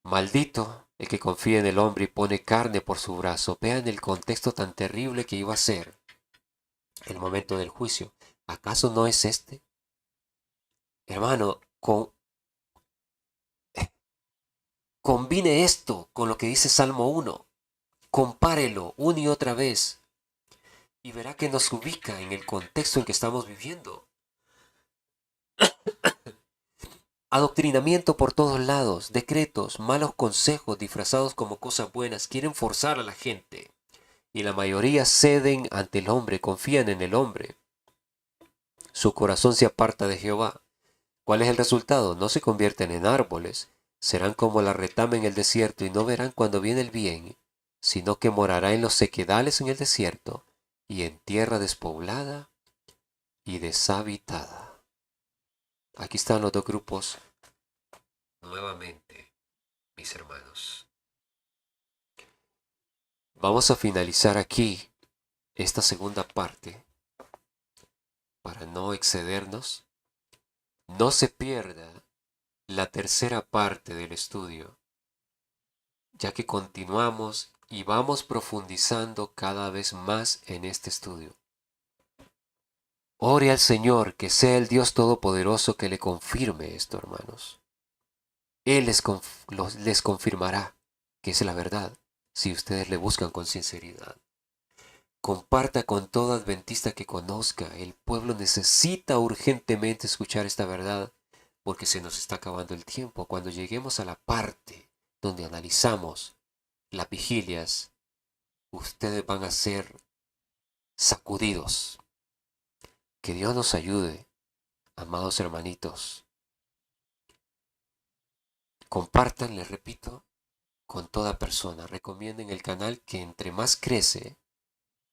Maldito el que confía en el hombre y pone carne por su brazo. Vean el contexto tan terrible que iba a ser el momento del juicio. ¿Acaso no es este? Hermano, combine esto con lo que dice Salmo 1. Compárelo una y otra vez y verá que nos ubica en el contexto en que estamos viviendo. Adoctrinamiento por todos lados, decretos, malos consejos disfrazados como cosas buenas quieren forzar a la gente. Y la mayoría ceden ante el hombre, confían en el hombre. Su corazón se aparta de Jehová. ¿Cuál es el resultado? No se convierten en árboles, serán como la retama en el desierto y no verán cuando viene el bien, sino que morará en los sequedales en el desierto y en tierra despoblada y deshabitada. Aquí están los dos grupos nuevamente, mis hermanos. Vamos a finalizar aquí esta segunda parte para no excedernos. No se pierda la tercera parte del estudio, ya que continuamos y vamos profundizando cada vez más en este estudio. Ore al Señor, que sea el Dios Todopoderoso que le confirme esto, hermanos. Él les confirmará que es la verdad, si ustedes le buscan con sinceridad. Comparta con todo adventista que conozca. El pueblo necesita urgentemente escuchar esta verdad, porque se nos está acabando el tiempo. Cuando lleguemos a la parte donde analizamos las vigilias, ustedes van a ser sacudidos. Que Dios nos ayude, amados hermanitos. Compartan, les repito, con toda persona. Recomienden el canal, que entre más crece,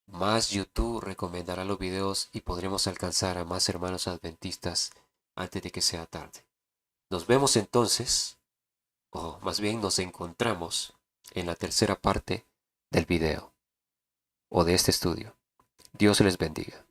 más YouTube recomendará los videos y podremos alcanzar a más hermanos adventistas antes de que sea tarde. Nos vemos entonces, o más bien nos encontramos en la tercera parte del video o de este estudio. Dios les bendiga.